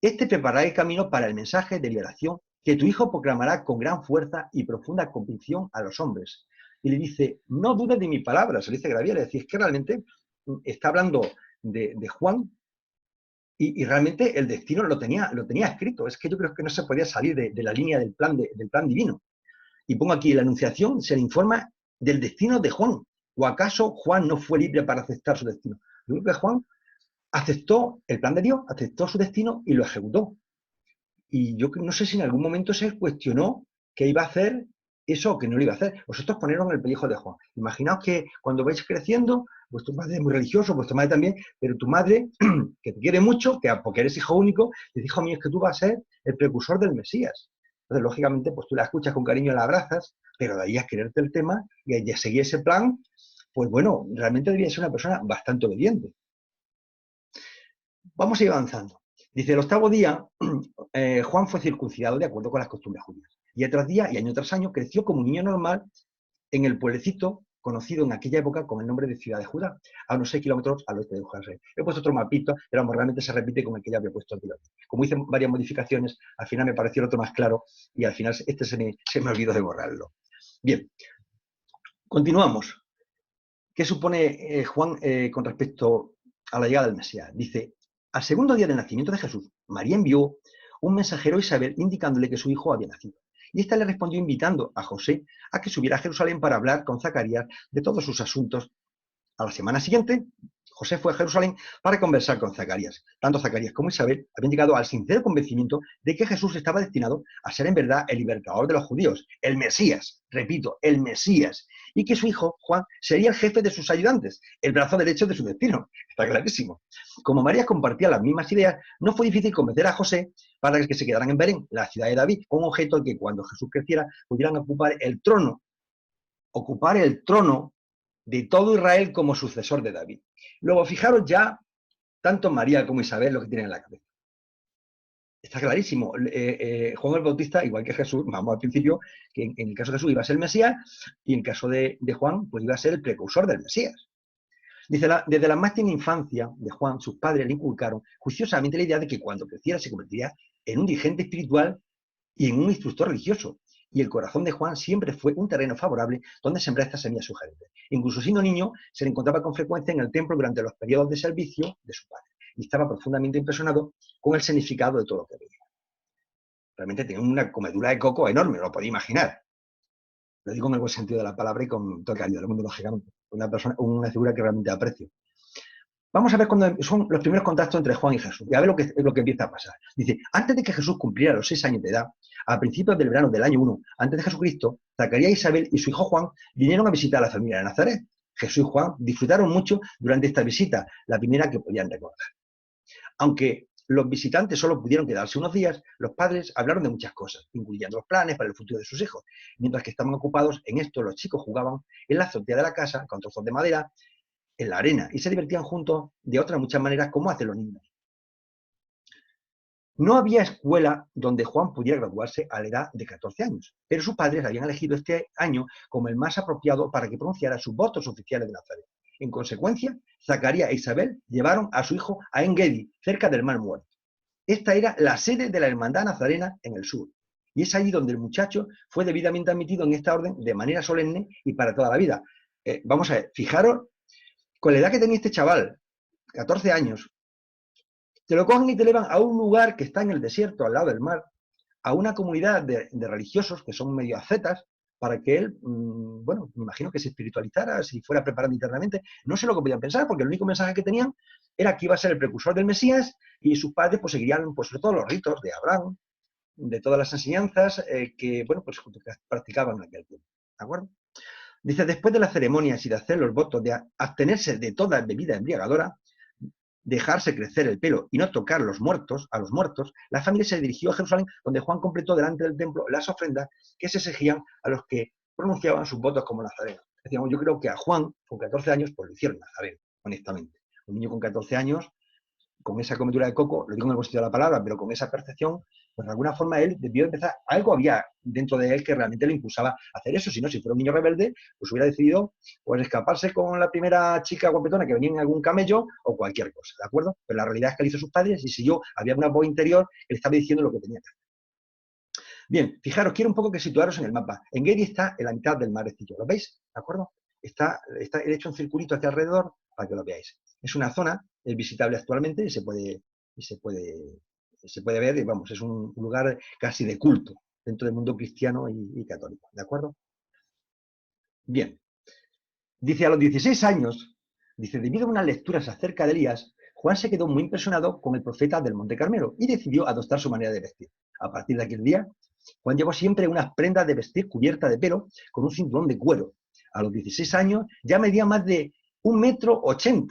Este preparará el camino para el mensaje de liberación que tu hijo proclamará con gran fuerza y profunda convicción a los hombres. Y le dice, no dudes de mi palabra, se le dice Gabriel, es decir, es que realmente está hablando de Juan y realmente el destino lo tenía escrito. Es que yo creo que no se podía salir de la línea del plan divino. Y pongo aquí, la Anunciación se le informa del destino de Juan. ¿O acaso Juan no fue libre para aceptar su destino? Yo creo que Juan aceptó el plan de Dios, aceptó su destino y lo ejecutó. Y yo no sé si en algún momento se cuestionó que iba a hacer eso o que no lo iba a hacer. Vosotros poneros en el pellejo de Juan. Imaginaos que cuando vais creciendo, vuestro padre es muy religioso, vuestra madre también, pero tu madre, que te quiere mucho, porque eres hijo único, te dijo, mío, es que tú vas a ser el precursor del Mesías. Entonces, lógicamente, pues tú la escuchas con cariño y la abrazas, pero de ahí a quererte el tema y a seguir ese plan, pues bueno, realmente debía ser una persona bastante obediente. Vamos a ir avanzando. Dice, el octavo día, Juan fue circuncidado de acuerdo con las costumbres judías. Y tras día y año tras año creció como un niño normal en el pueblecito conocido en aquella época con el nombre de Ciudad de Judá, a unos 6 kilómetros al oeste de Jerusalén. He puesto otro mapito, pero realmente se repite con el que ya había puesto anteriormente. Como hice varias modificaciones, al final me pareció el otro más claro y al final este se me olvidó de borrarlo. Bien, continuamos. ¿Qué supone Juan con respecto a la llegada del Mesías? Dice, al segundo día del nacimiento de Jesús, María envió un mensajero a Isabel indicándole que su hijo había nacido. Y ésta le respondió invitando a José a que subiera a Jerusalén para hablar con Zacarías de todos sus asuntos. A la semana siguiente, José fue a Jerusalén para conversar con Zacarías. Tanto Zacarías como Isabel habían llegado al sincero convencimiento de que Jesús estaba destinado a ser en verdad el libertador de los judíos, el Mesías, repito, el Mesías, y que su hijo, Juan, sería el jefe de sus ayudantes, el brazo derecho de su destino. Está clarísimo. Como María compartía las mismas ideas, no fue difícil convencer a José para que se quedaran en Belén, la ciudad de David, con objeto de que cuando Jesús creciera pudieran ocupar el trono de todo Israel como sucesor de David. Luego, fijaros ya, tanto María como Isabel lo que tienen en la cabeza. Está clarísimo. Juan el Bautista, igual que Jesús, vamos al principio, que en el caso de Jesús iba a ser el Mesías, y en el caso de Juan, pues iba a ser el precursor del Mesías. Dice, desde la más tierna infancia de Juan, sus padres le inculcaron juiciosamente la idea de que cuando creciera se convertiría en un dirigente espiritual y en un instructor religioso. Y el corazón de Juan siempre fue un terreno favorable donde sembrar estas semillas sugerentes. Incluso siendo niño, se le encontraba con frecuencia en el templo durante los periodos de servicio de su padre. Y estaba profundamente impresionado con el significado de todo lo que veía. Realmente tenía una comedura de coco enorme, lo podía imaginar. Lo digo en el buen sentido de la palabra y con todo el cariño del mundo, lógicamente. Una figura que realmente aprecio. Vamos a ver cuándo son los primeros contactos entre Juan y Jesús. Y a ver lo que empieza a pasar. Dice, antes de que Jesús cumpliera los 6 años de edad, a principios del verano del año 1, antes de Jesucristo, Zacarías, Isabel y su hijo Juan vinieron a visitar a la familia de Nazaret. Jesús y Juan disfrutaron mucho durante esta visita, la primera que podían recordar. Aunque los visitantes solo pudieron quedarse unos días, los padres hablaron de muchas cosas, incluyendo los planes para el futuro de sus hijos. Mientras que estaban ocupados en esto, los chicos jugaban en la azotea de la casa con trozos de madera, en la arena, y se divertían juntos de otras muchas maneras como hacen los niños. No había escuela donde Juan pudiera graduarse a la edad de 14 años, pero sus padres habían elegido este año como el más apropiado para que pronunciara sus votos oficiales de Nazaret. En consecuencia, Zacarías e Isabel llevaron a su hijo a En-Gedi, cerca del Mar Muerto. Esta era la sede de la hermandad nazarena en el sur, y es allí donde el muchacho fue debidamente admitido en esta orden de manera solemne y para toda la vida. Vamos a ver, fijaros con la edad que tenía este chaval, 14 años, te lo cogen y te llevan a un lugar que está en el desierto, al lado del mar, a una comunidad de religiosos que son medio ascetas, para que él, bueno, me imagino que se espiritualizara, si fuera preparando internamente. No sé lo que podían pensar, porque el único mensaje que tenían era que iba a ser el precursor del Mesías y sus padres pues seguirían pues, sobre todo los ritos de Abraham, de todas las enseñanzas que, bueno, pues practicaban en aquel tiempo. ¿De acuerdo? Dice, después de las ceremonias y de hacer los votos de abstenerse de toda bebida embriagadora, dejarse crecer el pelo y no tocar a los muertos, la familia se dirigió a Jerusalén, donde Juan completó delante del templo las ofrendas que se exigían a los que pronunciaban sus votos como nazarenos. Decíamos, yo creo que a Juan, con 14 años, pues lo hicieron nazareno, honestamente. Un niño con 14 años, con esa comedura de coco, lo digo en el buen sentido de la palabra, pero con esa percepción, pues de alguna forma él debió empezar, algo había dentro de él que realmente le impulsaba a hacer eso. Si no, si fuera un niño rebelde, pues hubiera decidido pues escaparse con la primera chica guapetona que venía en algún camello o cualquier cosa, ¿de acuerdo? Pero la realidad es que le hizo sus padres y si yo había una voz interior que le estaba diciendo lo que tenía que hacer. Bien, fijaros, quiero un poco que situaros en el mapa. En Gedi está en la mitad del marecillo, ¿lo veis? ¿De acuerdo? Está hecho un circulito hacia alrededor para que lo veáis. Es una zona, es visitable actualmente y se puede ver, y vamos, es un lugar casi de culto dentro del mundo cristiano y católico, ¿de acuerdo? Bien. Dice, a los 16 años, dice, debido a unas lecturas acerca de Elías, Juan se quedó muy impresionado con el profeta del Monte Carmelo y decidió adoptar su manera de vestir. A partir de aquel día, Juan llevó siempre unas prendas de vestir cubiertas de pelo con un cinturón de cuero. A los 16 años ya medía más de 1,80 m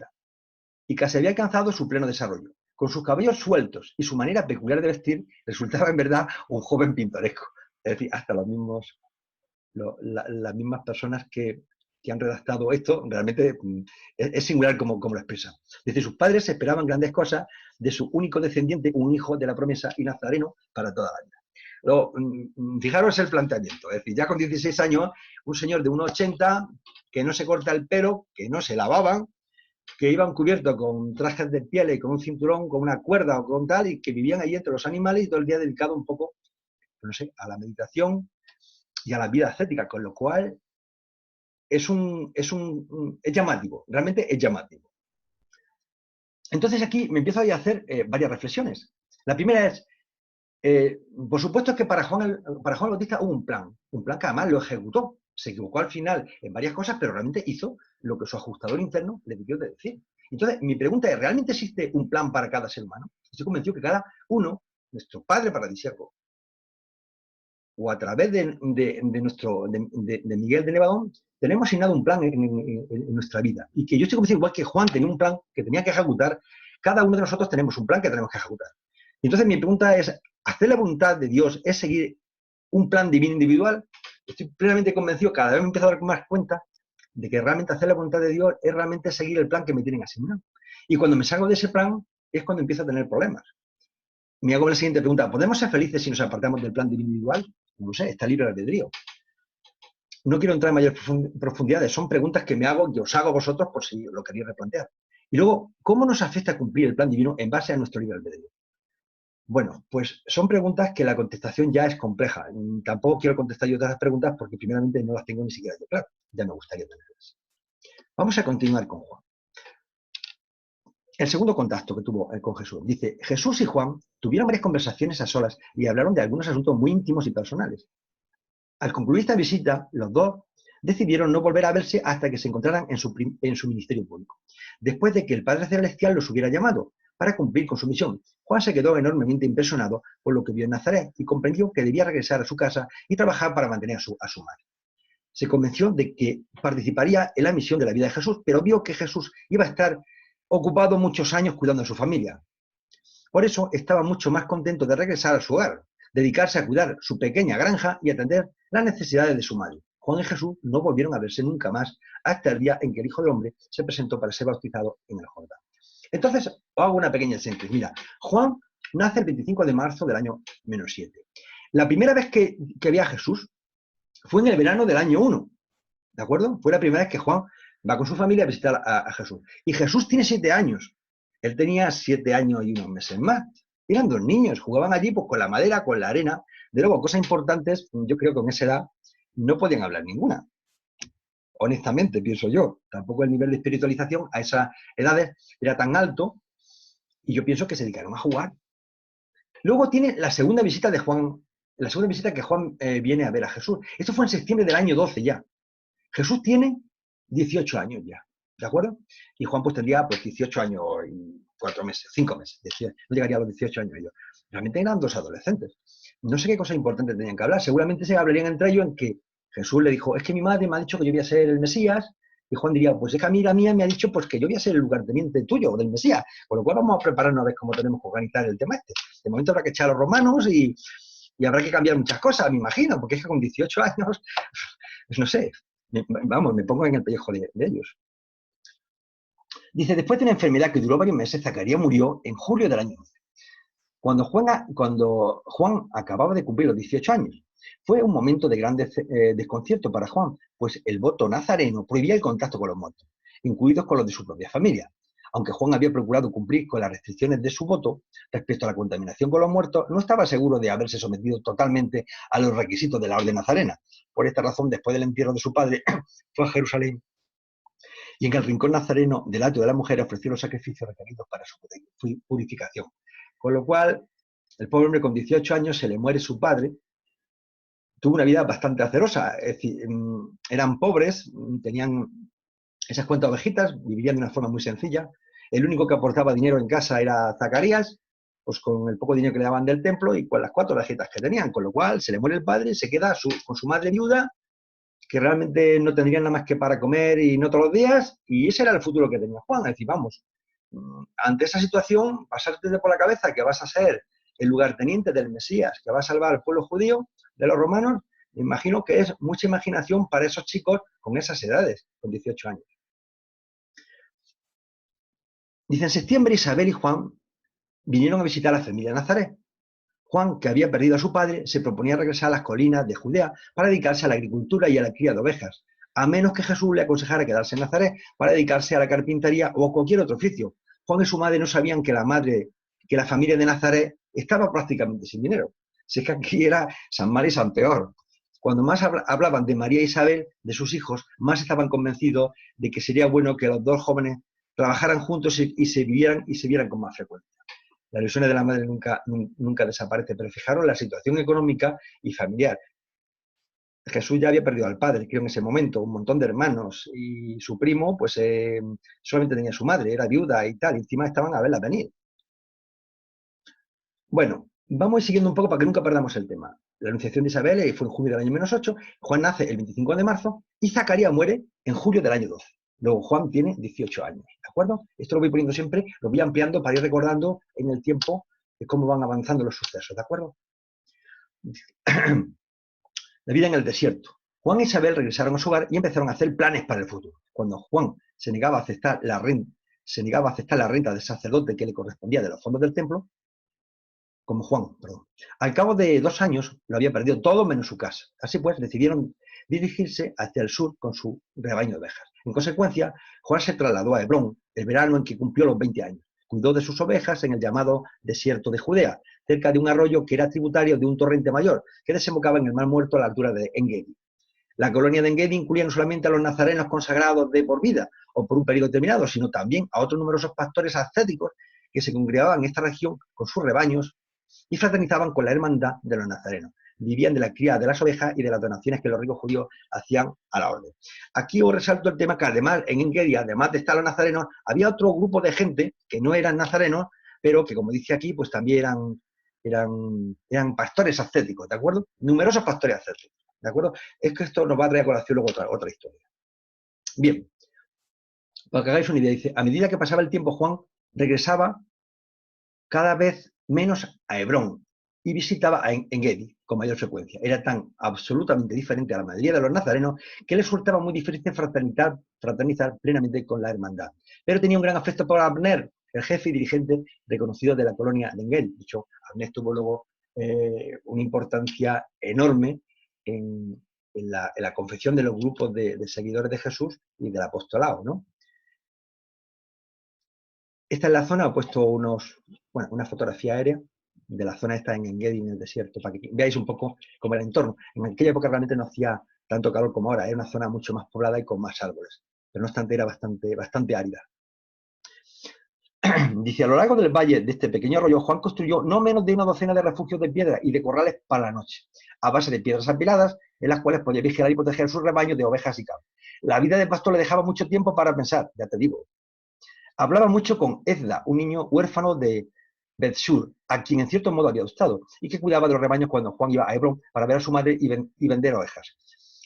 y casi había alcanzado su pleno desarrollo. Con sus cabellos sueltos y su manera peculiar de vestir, resultaba en verdad un joven pintoresco. Es decir, hasta las mismas personas que han redactado esto, realmente es singular como lo expresa. Dice, sus padres esperaban grandes cosas de su único descendiente, un hijo de la promesa y nazareno para toda la vida. Luego, fijaros el planteamiento, es decir, ya con 16 años, un señor de 1,80 m, que no se corta el pelo, que no se lavaban, que iban cubiertos con trajes de piel y con un cinturón, con una cuerda o con tal, y que vivían ahí entre los animales y todo el día dedicado un poco, no sé, a la meditación y a la vida ascética, con lo cual es llamativo, realmente es llamativo. Entonces aquí me empiezo a hacer varias reflexiones. La primera es, por supuesto que para Juan el Bautista hubo un plan que además lo ejecutó. Se equivocó al final en varias cosas, pero realmente hizo lo que su ajustador interno le debió de decir. Entonces, mi pregunta es, ¿realmente existe un plan para cada ser humano? Estoy convencido que cada uno, nuestro Padre paradisíaco, o a través de Miguel de Nevadón, tenemos asignado un plan en nuestra vida. Y que yo estoy convencido, igual que Juan tenía un plan que tenía que ejecutar, cada uno de nosotros tenemos un plan que tenemos que ejecutar. Y entonces mi pregunta es, ¿hacer la voluntad de Dios es seguir un plan divino individual? Estoy plenamente convencido, cada vez me empiezo a dar más cuenta de que realmente hacer la voluntad de Dios es realmente seguir el plan que me tienen asignado. Y cuando me salgo de ese plan es cuando empiezo a tener problemas. Me hago la siguiente pregunta, ¿podemos ser felices si nos apartamos del plan divino individual? No sé, está libre albedrío. No quiero entrar en mayor profundidades, son preguntas que me hago, que os hago a vosotros por si lo queréis replantear. Y luego, ¿cómo nos afecta cumplir el plan divino en base a nuestro libre albedrío? Bueno, pues son preguntas que la contestación ya es compleja. Tampoco quiero contestar yo todas las preguntas porque primeramente no las tengo ni siquiera yo claro. Ya me gustaría tenerlas. Vamos a continuar con Juan. El segundo contacto que tuvo con Jesús. Dice, Jesús y Juan tuvieron varias conversaciones a solas y hablaron de algunos asuntos muy íntimos y personales. Al concluir esta visita, los dos decidieron no volver a verse hasta que se encontraran en su ministerio público. Después de que el Padre Celestial los hubiera llamado para cumplir con su misión, Juan se quedó enormemente impresionado por lo que vio en Nazaret y comprendió que debía regresar a su casa y trabajar para mantener a su madre. Se convenció de que participaría en la misión de la vida de Jesús, pero vio que Jesús iba a estar ocupado muchos años cuidando de su familia. Por eso estaba mucho más contento de regresar a su hogar, dedicarse a cuidar su pequeña granja y atender las necesidades de su madre. Juan y Jesús no volvieron a verse nunca más hasta el día en que el Hijo del Hombre se presentó para ser bautizado en el Jordán. Entonces, hago una pequeña síntesis. Mira, Juan nace el 25 de marzo del año -7. La primera vez que vi a Jesús fue en el verano del año 1, ¿de acuerdo? Fue la primera vez que Juan va con su familia a visitar a Jesús. Y Jesús tiene 7 años. Él tenía 7 años y unos meses más. Eran 2 niños, jugaban allí pues, con la madera, con la arena. De luego, cosas importantes, yo creo que con esa edad no podían hablar ninguna. Honestamente, pienso yo. Tampoco el nivel de espiritualización a esas edades era tan alto y yo pienso que se dedicaron a jugar. Luego tiene la segunda visita de Juan, la segunda visita que Juan viene a ver a Jesús. Esto fue en septiembre del año 12 ya. Jesús tiene 18 años ya, ¿de acuerdo? Y Juan pues tendría pues 18 años y 4 meses, 5 meses. No llegaría a los 18 años ellos. Realmente eran 2 adolescentes. No sé qué cosas importantes tenían que hablar. Seguramente se hablarían entre ellos en que Jesús le dijo, es que mi madre me ha dicho que yo voy a ser el Mesías. Y Juan diría, pues es que a mí la mía me ha dicho pues que yo voy a ser el lugarteniente tuyo o del Mesías. Con lo cual vamos a prepararnos a ver cómo tenemos que organizar el tema este. De momento habrá que echar a los romanos y habrá que cambiar muchas cosas, me imagino, porque es que con 18 años, pues no sé, me pongo en el pellejo de ellos. Dice, después de una enfermedad que duró varios meses, Zacarías murió en julio del año 11. Cuando Juan acababa de cumplir los 18 años, fue un momento de gran desconcierto para Juan, pues el voto nazareno prohibía el contacto con los muertos, incluidos con los de su propia familia. Aunque Juan había procurado cumplir con las restricciones de su voto respecto a la contaminación con los muertos, no estaba seguro de haberse sometido totalmente a los requisitos de la orden nazarena. Por esta razón, después del entierro de su padre, fue a Jerusalén y en el rincón nazareno del atrio de la mujer ofreció los sacrificios requeridos para su purificación. Con lo cual, el pobre hombre con 18 años se le muere su padre, tuvo una vida bastante acerosa, es decir, eran pobres, tenían esas cuantas ovejitas, vivían de una forma muy sencilla, el único que aportaba dinero en casa era Zacarías, pues con el poco dinero que le daban del templo y con las 4 ovejitas que tenían, con lo cual se le muere el padre, se queda con su madre viuda, que realmente no tendrían nada más que para comer y no todos los días, y ese era el futuro que tenía Juan. Es decir, vamos, ante esa situación, pasarte por la cabeza que vas a ser el lugarteniente del Mesías, que va a salvar al pueblo judío de los romanos, me imagino que es mucha imaginación para esos chicos con esas edades, con 18 años. Dice, en septiembre Isabel y Juan vinieron a visitar a la familia de Nazaret. Juan, que había perdido a su padre, se proponía regresar a las colinas de Judea para dedicarse a la agricultura y a la cría de ovejas, a menos que Jesús le aconsejara quedarse en Nazaret para dedicarse a la carpintería o a cualquier otro oficio. Juan y su madre no sabían que la familia de Nazaret estaba prácticamente sin dinero. Si es que aquí era San Mar y San Peor. Cuando más hablaban de María e Isabel, de sus hijos, más estaban convencidos de que sería bueno que los dos jóvenes trabajaran juntos y se vieran con más frecuencia. La ilusión de la madre nunca desaparece, pero fijaros la situación económica y familiar. Jesús ya había perdido al padre, creo, en ese momento, un montón de hermanos, y su primo, pues solamente tenía su madre, era viuda y tal, y encima estaban a verla venir. Bueno, vamos a ir siguiendo un poco para que nunca perdamos el tema. La anunciación de Isabel fue en junio del año -8, Juan nace el 25 de marzo y Zacarías muere en julio del año 12. Luego Juan tiene 18 años, ¿de acuerdo? Esto lo voy poniendo siempre, lo voy ampliando para ir recordando en el tiempo de cómo van avanzando los sucesos, ¿de acuerdo? La vida en el desierto. Juan e Isabel regresaron a su hogar y empezaron a hacer planes para el futuro. Cuando Juan se negaba a aceptar la renta del sacerdote que le correspondía de los fondos del templo, al cabo de 2 años lo había perdido todo menos su casa. Así pues, decidieron dirigirse hacia el sur con su rebaño de ovejas. En consecuencia, Juan se trasladó a Hebrón el verano en que cumplió los 20 años. Cuidó de sus ovejas en el llamado desierto de Judea, cerca de un arroyo que era tributario de un torrente mayor, que desembocaba en el Mar Muerto a la altura de Engedi. La colonia de Engedi incluía no solamente a los nazarenos consagrados de por vida o por un periodo determinado, sino también a otros numerosos pastores ascéticos que se congregaban en esta región con sus rebaños y fraternizaban con la hermandad de los nazarenos. Vivían de la cría de las ovejas y de las donaciones que los ricos judíos hacían a la orden. Aquí os resalto el tema que además en Engedi, además de estar los nazarenos, había otro grupo de gente que no eran nazarenos, pero que, como dice aquí, pues también eran pastores ascéticos, ¿de acuerdo? Numerosos pastores ascéticos, ¿de acuerdo? Es que esto nos va a traer a colación luego otra historia. Bien, para que hagáis una idea, dice, a medida que pasaba el tiempo, Juan regresaba cada vez menos a Hebrón y visitaba a Engedi con mayor frecuencia. Era tan absolutamente diferente a la mayoría de los nazarenos que le resultaba muy difícil fraternizar plenamente con la hermandad. Pero tenía un gran afecto por Abner, el jefe y dirigente reconocido de la colonia de Engedi. De hecho, Abner tuvo luego una importancia enorme en la confección de los grupos de seguidores de Jesús y del apostolado, ¿no? Esta es la zona, he puesto una fotografía aérea de la zona esta en Engedi, en el desierto, para que veáis un poco cómo era el entorno. En aquella época realmente no hacía tanto calor como ahora, era una zona mucho más poblada y con más árboles, pero no obstante era bastante árida. Dice, a lo largo del valle de este pequeño arroyo, Juan construyó no menos de una docena de refugios de piedra y de corrales para la noche, a base de piedras apiladas, en las cuales podía vigilar y proteger sus rebaños de ovejas y cabras. La vida de pastor le dejaba mucho tiempo para pensar, ya te digo. Hablaba mucho con Ezda, un niño huérfano de Bethsur, a quien en cierto modo había adoptado, y que cuidaba de los rebaños cuando Juan iba a Hebrón para ver a su madre y vender ovejas.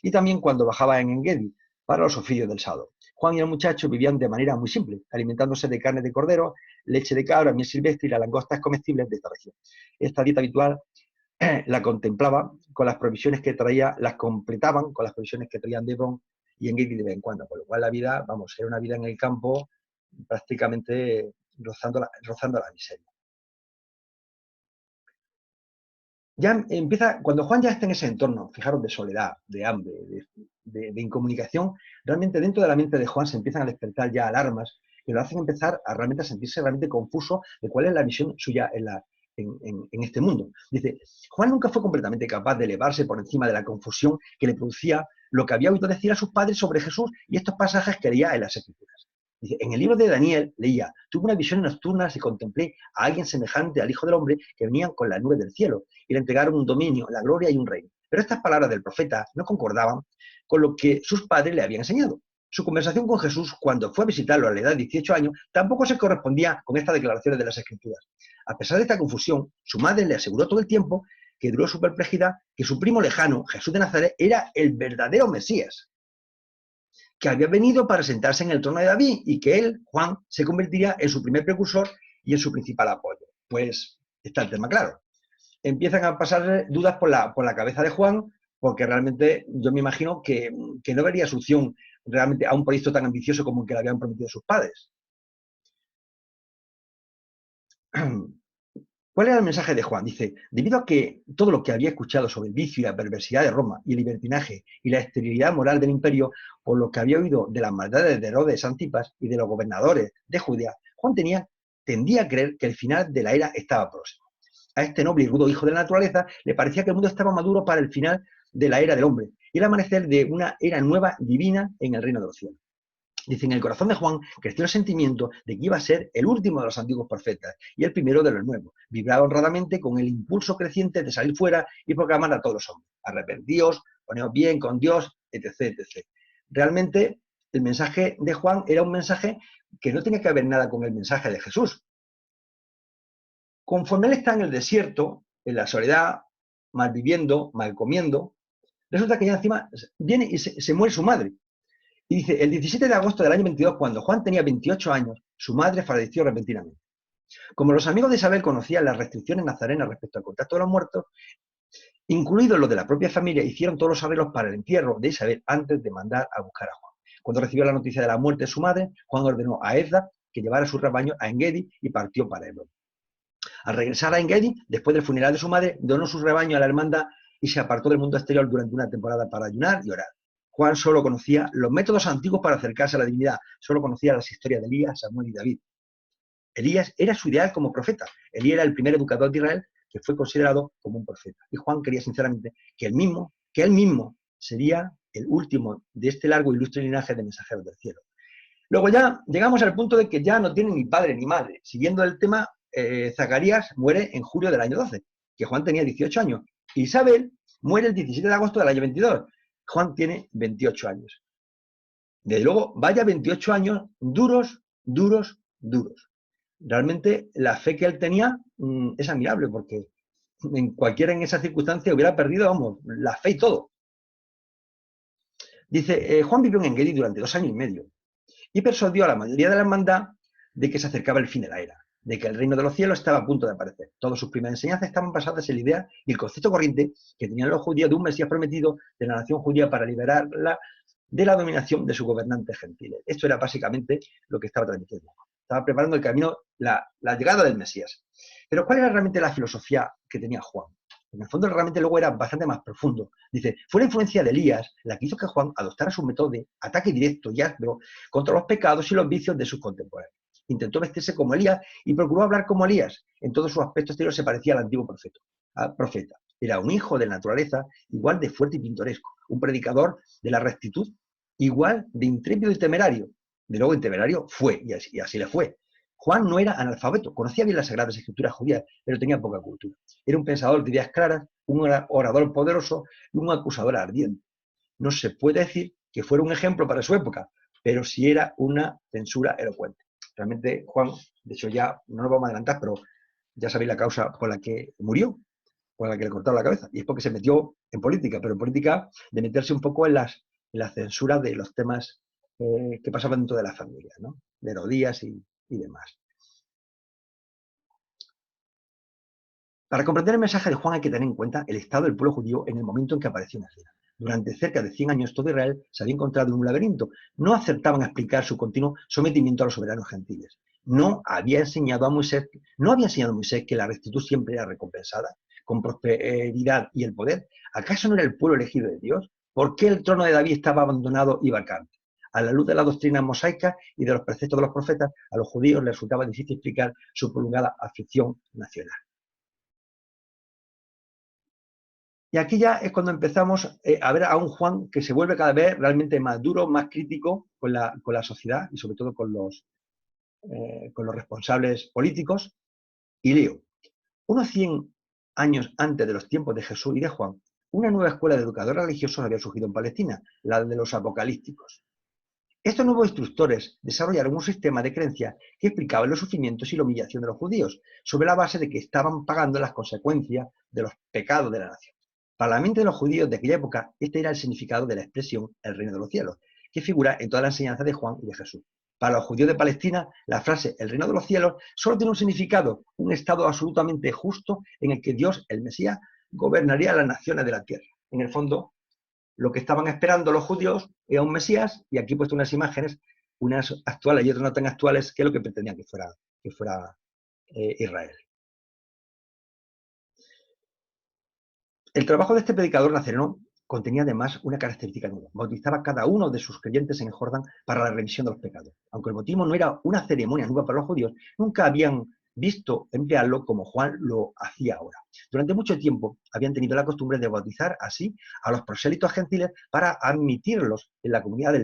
Y también cuando bajaba en Engedi para los oficios del sábado. Juan y el muchacho vivían de manera muy simple, alimentándose de carne de cordero, leche de cabra, miel silvestre y las langostas comestibles de esta región. Esta dieta habitual la contemplaba con las provisiones que traía, las completaban con las provisiones que traían de Hebrón y Engedi de vez en cuando. Por lo cual la vida, era una vida en el campo prácticamente rozando la miseria. ya empieza, cuando Juan ya está en ese entorno, fijaros, de soledad, de hambre, de incomunicación, realmente dentro de la mente de Juan se empiezan a despertar ya alarmas que lo hacen empezar a realmente a sentirse realmente confuso de cuál es la misión suya en este mundo. Dice, Juan nunca fue completamente capaz de elevarse por encima de la confusión que le producía lo que había oído decir a sus padres sobre Jesús y estos pasajes que leía en las Escrituras. Dice, en el libro de Daniel leía, tuve una visión nocturna y contemplé a alguien semejante al Hijo del Hombre que venían con las nubes del cielo y le entregaron un dominio, la gloria y un reino. Pero estas palabras del profeta no concordaban con lo que sus padres le habían enseñado. Su conversación con Jesús cuando fue a visitarlo a la edad de 18 años tampoco se correspondía con estas declaraciones de las Escrituras. A pesar de esta confusión, su madre le aseguró todo el tiempo que duró su perplejidad que su primo lejano, Jesús de Nazaret, era el verdadero Mesías, que había venido para sentarse en el trono de David y que él, Juan, se convertiría en su primer precursor y en su principal apoyo. Pues está el tema claro. Empiezan a pasar dudas por la cabeza de Juan, porque realmente yo me imagino que no vería solución realmente a un proyecto tan ambicioso como el que le habían prometido sus padres. ¿Cuál era el mensaje de Juan? Dice, debido a que todo lo que había escuchado sobre el vicio y la perversidad de Roma y el libertinaje y la esterilidad moral del imperio, por lo que había oído de las maldades de Herodes Antipas y de los gobernadores de Judea, Juan tendía a creer que el final de la era estaba próximo. A este noble y rudo hijo de la naturaleza le parecía que el mundo estaba maduro para el final de la era del hombre y el amanecer de una era nueva divina en el reino de los cielos. Dice, en el corazón de Juan creció el sentimiento de que iba a ser el último de los antiguos profetas y el primero de los nuevos. Vibraba honradamente con el impulso creciente de salir fuera y proclamar a todos los hombres. Arrepentíos, poneos bien con Dios, etc., etc. Realmente, el mensaje de Juan era un mensaje que no tenía que ver nada con el mensaje de Jesús. Conforme él está en el desierto, en la soledad, mal viviendo, mal comiendo, resulta que ya encima viene y se muere su madre. Y dice, el 17 de agosto del año 22, cuando Juan tenía 28 años, su madre falleció repentinamente. Como los amigos de Isabel conocían las restricciones nazarenas respecto al contacto de los muertos, incluidos los de la propia familia, hicieron todos los arreglos para el entierro de Isabel antes de mandar a buscar a Juan. Cuando recibió la noticia de la muerte de su madre, Juan ordenó a Ezra que llevara su rebaño a Engedi y partió para Hebrón. Al regresar a Engedi, después del funeral de su madre, donó su rebaño a la hermandad y se apartó del mundo exterior durante una temporada para ayunar y orar. Juan solo conocía los métodos antiguos para acercarse a la divinidad, solo conocía las historias de Elías, Samuel y David. Elías era su ideal como profeta. Elías era el primer educador de Israel que fue considerado como un profeta. Y Juan quería sinceramente que él mismo sería el último de este largo e ilustre linaje de mensajeros del cielo. Luego ya llegamos al punto de que ya no tiene ni padre ni madre. Siguiendo el tema, Zacarías muere en julio del año 12, que Juan tenía 18 años. Isabel muere el 17 de agosto del año 22. Juan tiene 28 años. Desde luego, vaya 28 años duros, duros, duros. Realmente la fe que él tenía es admirable, porque en cualquiera en esa circunstancia hubiera perdido, vamos, la fe y todo. Dice, Juan vivió en Engedi durante 2 años y medio y persuadió a la mayoría de la hermandad de que se acercaba el fin de la era, de que el reino de los cielos estaba a punto de aparecer. Todas sus primeras enseñanzas estaban basadas en la idea y el concepto corriente que tenían los judíos de un Mesías prometido de la nación judía para liberarla de la dominación de sus gobernantes gentiles. Esto era básicamente lo que estaba transmitiendo. Estaba preparando el camino, la llegada del Mesías. Pero ¿cuál era realmente la filosofía que tenía Juan? En el fondo realmente luego era bastante más profundo. Dice, fue la influencia de Elías la que hizo que Juan adoptara su método de ataque directo y áspero contra los pecados y los vicios de sus contemporáneos. Intentó vestirse como Elías y procuró hablar como Elías. En todos sus aspectos exteriores se parecía al antiguo profeta. Era un hijo de la naturaleza igual de fuerte y pintoresco, un predicador de la rectitud igual de intrépido y temerario. De luego en temerario fue, y así le fue. Juan no era analfabeto, conocía bien las sagradas escrituras judías, pero tenía poca cultura. Era un pensador de ideas claras, un orador poderoso y un acusador ardiente. No se puede decir que fuera un ejemplo para su época, pero sí era una censura elocuente. Realmente Juan, de hecho ya no nos vamos a adelantar, pero ya sabéis la causa por la que murió, por la que le cortaron la cabeza, y es porque se metió en política, pero en política de meterse un poco en la censura de los temas que pasaban dentro de la familia, ¿no? De Herodías y demás. Para comprender el mensaje de Juan hay que tener en cuenta el estado del pueblo judío en el momento en que apareció en escena. Durante cerca de 100 años todo Israel se había encontrado en un laberinto. No acertaban a explicar su continuo sometimiento a los soberanos gentiles. no había enseñado a Moisés que la rectitud siempre era recompensada con prosperidad y el poder. ¿Acaso no era el pueblo elegido de Dios? ¿Por qué el trono de David estaba abandonado y vacante? A la luz de la doctrina mosaica y de los preceptos de los profetas, a los judíos les resultaba difícil explicar su prolongada afición nacional. Y aquí ya es cuando empezamos a ver a un Juan que se vuelve cada vez realmente más duro, más crítico con la sociedad y sobre todo con los responsables políticos. Y leo, unos 100 años antes de los tiempos de Jesús y de Juan, una nueva escuela de educadores religiosos había surgido en Palestina, la de los apocalípticos. Estos nuevos instructores desarrollaron un sistema de creencias que explicaba los sufrimientos y la humillación de los judíos, sobre la base de que estaban pagando las consecuencias de los pecados de la nación. Para la mente de los judíos de aquella época, este era el significado de la expresión el reino de los cielos, que figura en toda la enseñanza de Juan y de Jesús. Para los judíos de Palestina, la frase el reino de los cielos solo tiene un significado, un estado absolutamente justo en el que Dios, el Mesías, gobernaría las naciones de la tierra. En el fondo, lo que estaban esperando los judíos era un Mesías, y aquí he puesto unas imágenes, unas actuales y otras no tan actuales, que es lo que pretendían que fuera Israel. El trabajo de este predicador nazareno contenía además una característica nueva. Bautizaba a cada uno de sus creyentes en el Jordán para la remisión de los pecados. Aunque el bautismo no era una ceremonia nueva para los judíos, nunca habían visto emplearlo como Juan lo hacía ahora. Durante mucho tiempo habían tenido la costumbre de bautizar así a los prosélitos gentiles para admitirlos en la comunidad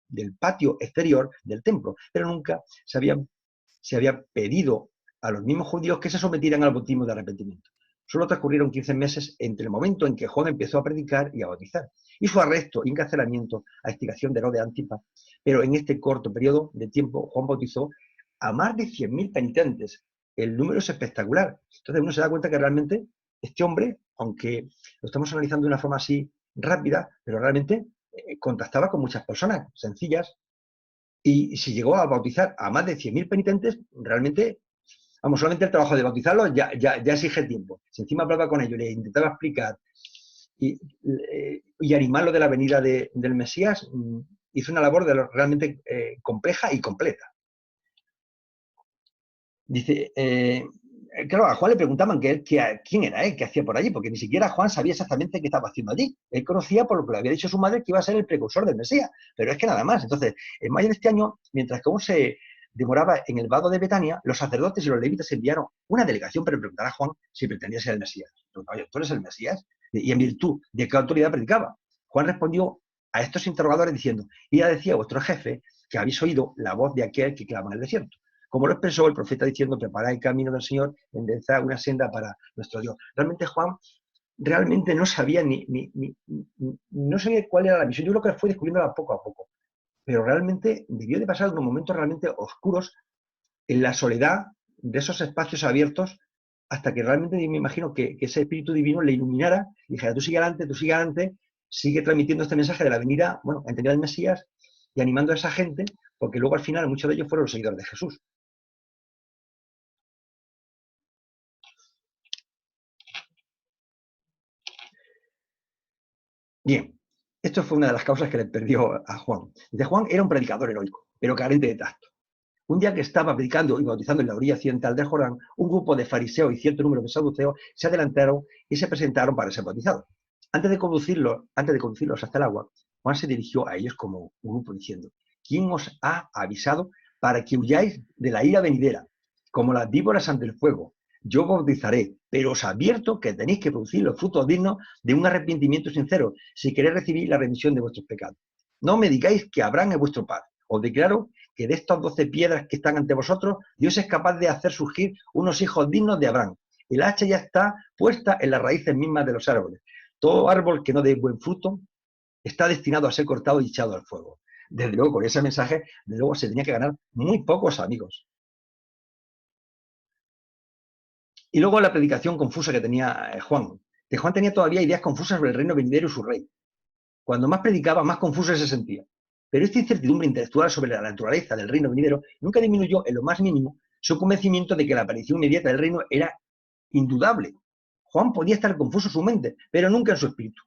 del patio exterior del templo, pero nunca se había pedido a los mismos judíos que se sometieran al bautismo de arrepentimiento. Solo transcurrieron 15 meses entre el momento en que Juan empezó a predicar y a bautizar, y su arresto y encarcelamiento a instigación de Herodes Antipas. Pero en este corto periodo de tiempo, Juan bautizó a más de 100.000 penitentes. El número es espectacular. Entonces uno se da cuenta que realmente este hombre, aunque lo estamos analizando de una forma así rápida, pero realmente contactaba con muchas personas sencillas, y si llegó a bautizar a más de 100.000 penitentes, realmente... Vamos, solamente el trabajo de bautizarlos ya exige tiempo. Si encima hablaba con ellos, les intentaba explicar y animarlo de la venida del Mesías, hizo una labor realmente compleja y completa. Dice, claro, a Juan le preguntaban quién era él, qué hacía por allí, porque ni siquiera Juan sabía exactamente qué estaba haciendo allí. Él conocía, por lo que le había dicho su madre, que iba a ser el precursor del Mesías, pero es que nada más. Entonces, en mayo de este año, mientras que aún se demoraba en el vado de Betania, los sacerdotes y los levitas enviaron una delegación para preguntar a Juan si pretendía ser el Mesías. Oye, ¿tú eres el Mesías? Y en virtud de qué autoridad predicaba. Juan respondió a estos interrogadores diciendo, y ya decía vuestro jefe que habéis oído la voz de aquel que clama en el desierto. Como lo expresó el profeta diciendo, preparad el camino del Señor, enderezad una senda para nuestro Dios. Realmente Juan no sabía no sabía cuál era la misión. Yo creo que fue descubriéndola poco a poco. Pero realmente debió de pasar unos momentos realmente oscuros en la soledad de esos espacios abiertos, hasta que realmente me imagino que ese Espíritu Divino le iluminara y dijera, tú sigue adelante, sigue transmitiendo este mensaje de la venida, bueno, a entender al Mesías y animando a esa gente, porque luego al final muchos de ellos fueron los seguidores de Jesús. Bien, esto fue una de las causas que le perdió a Juan. Dice, Juan era un predicador heroico, pero carente de tacto. Un día que estaba predicando y bautizando en la orilla occidental del Jordán, un grupo de fariseos y cierto número de saduceos se adelantaron y se presentaron para ser bautizados. Antes de conducirlos hasta el agua, Juan se dirigió a ellos como un grupo diciendo, ¿quién os ha avisado para que huyáis de la ira venidera? Como las víboras ante el fuego, yo bautizaré, pero os advierto que tenéis que producir los frutos dignos de un arrepentimiento sincero si queréis recibir la remisión de vuestros pecados. No me digáis que Abraham es vuestro padre. Os declaro que de estas 12 piedras que están ante vosotros, Dios es capaz de hacer surgir unos hijos dignos de Abraham. El hacha ya está puesta en las raíces mismas de los árboles. Todo árbol que no dé buen fruto está destinado a ser cortado y echado al fuego. Desde luego, con ese mensaje, desde luego se tenía que ganar muy pocos amigos. Y luego la predicación confusa que tenía Juan. Que Juan tenía todavía ideas confusas sobre el reino venidero y su rey. Cuando más predicaba, más confuso se sentía. Pero esta incertidumbre intelectual sobre la naturaleza del reino venidero nunca disminuyó en lo más mínimo su convencimiento de que la aparición inmediata del reino era indudable. Juan podía estar confuso en su mente, pero nunca en su espíritu.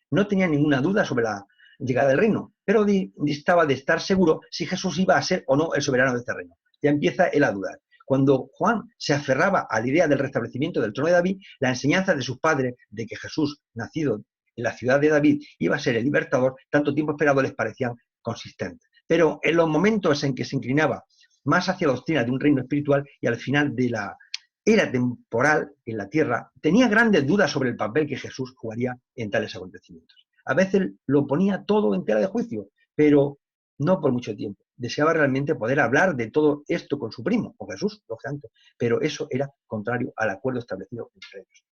No tenía ninguna duda sobre la llegada del reino, pero distaba de estar seguro si Jesús iba a ser o no el soberano de este reino. Ya empieza él a dudar. Cuando Juan se aferraba a la idea del restablecimiento del trono de David, la enseñanza de sus padres de que Jesús, nacido en la ciudad de David, iba a ser el libertador, tanto tiempo esperado les parecían consistentes. Pero en los momentos en que se inclinaba más hacia la doctrina de un reino espiritual y al final de la era temporal en la tierra, tenía grandes dudas sobre el papel que Jesús jugaría en tales acontecimientos. A veces lo ponía todo en tela de juicio, pero no por mucho tiempo. Deseaba realmente poder hablar de todo esto con su primo, con Jesús, lógicamente, pero eso era contrario al acuerdo establecido entre ellos.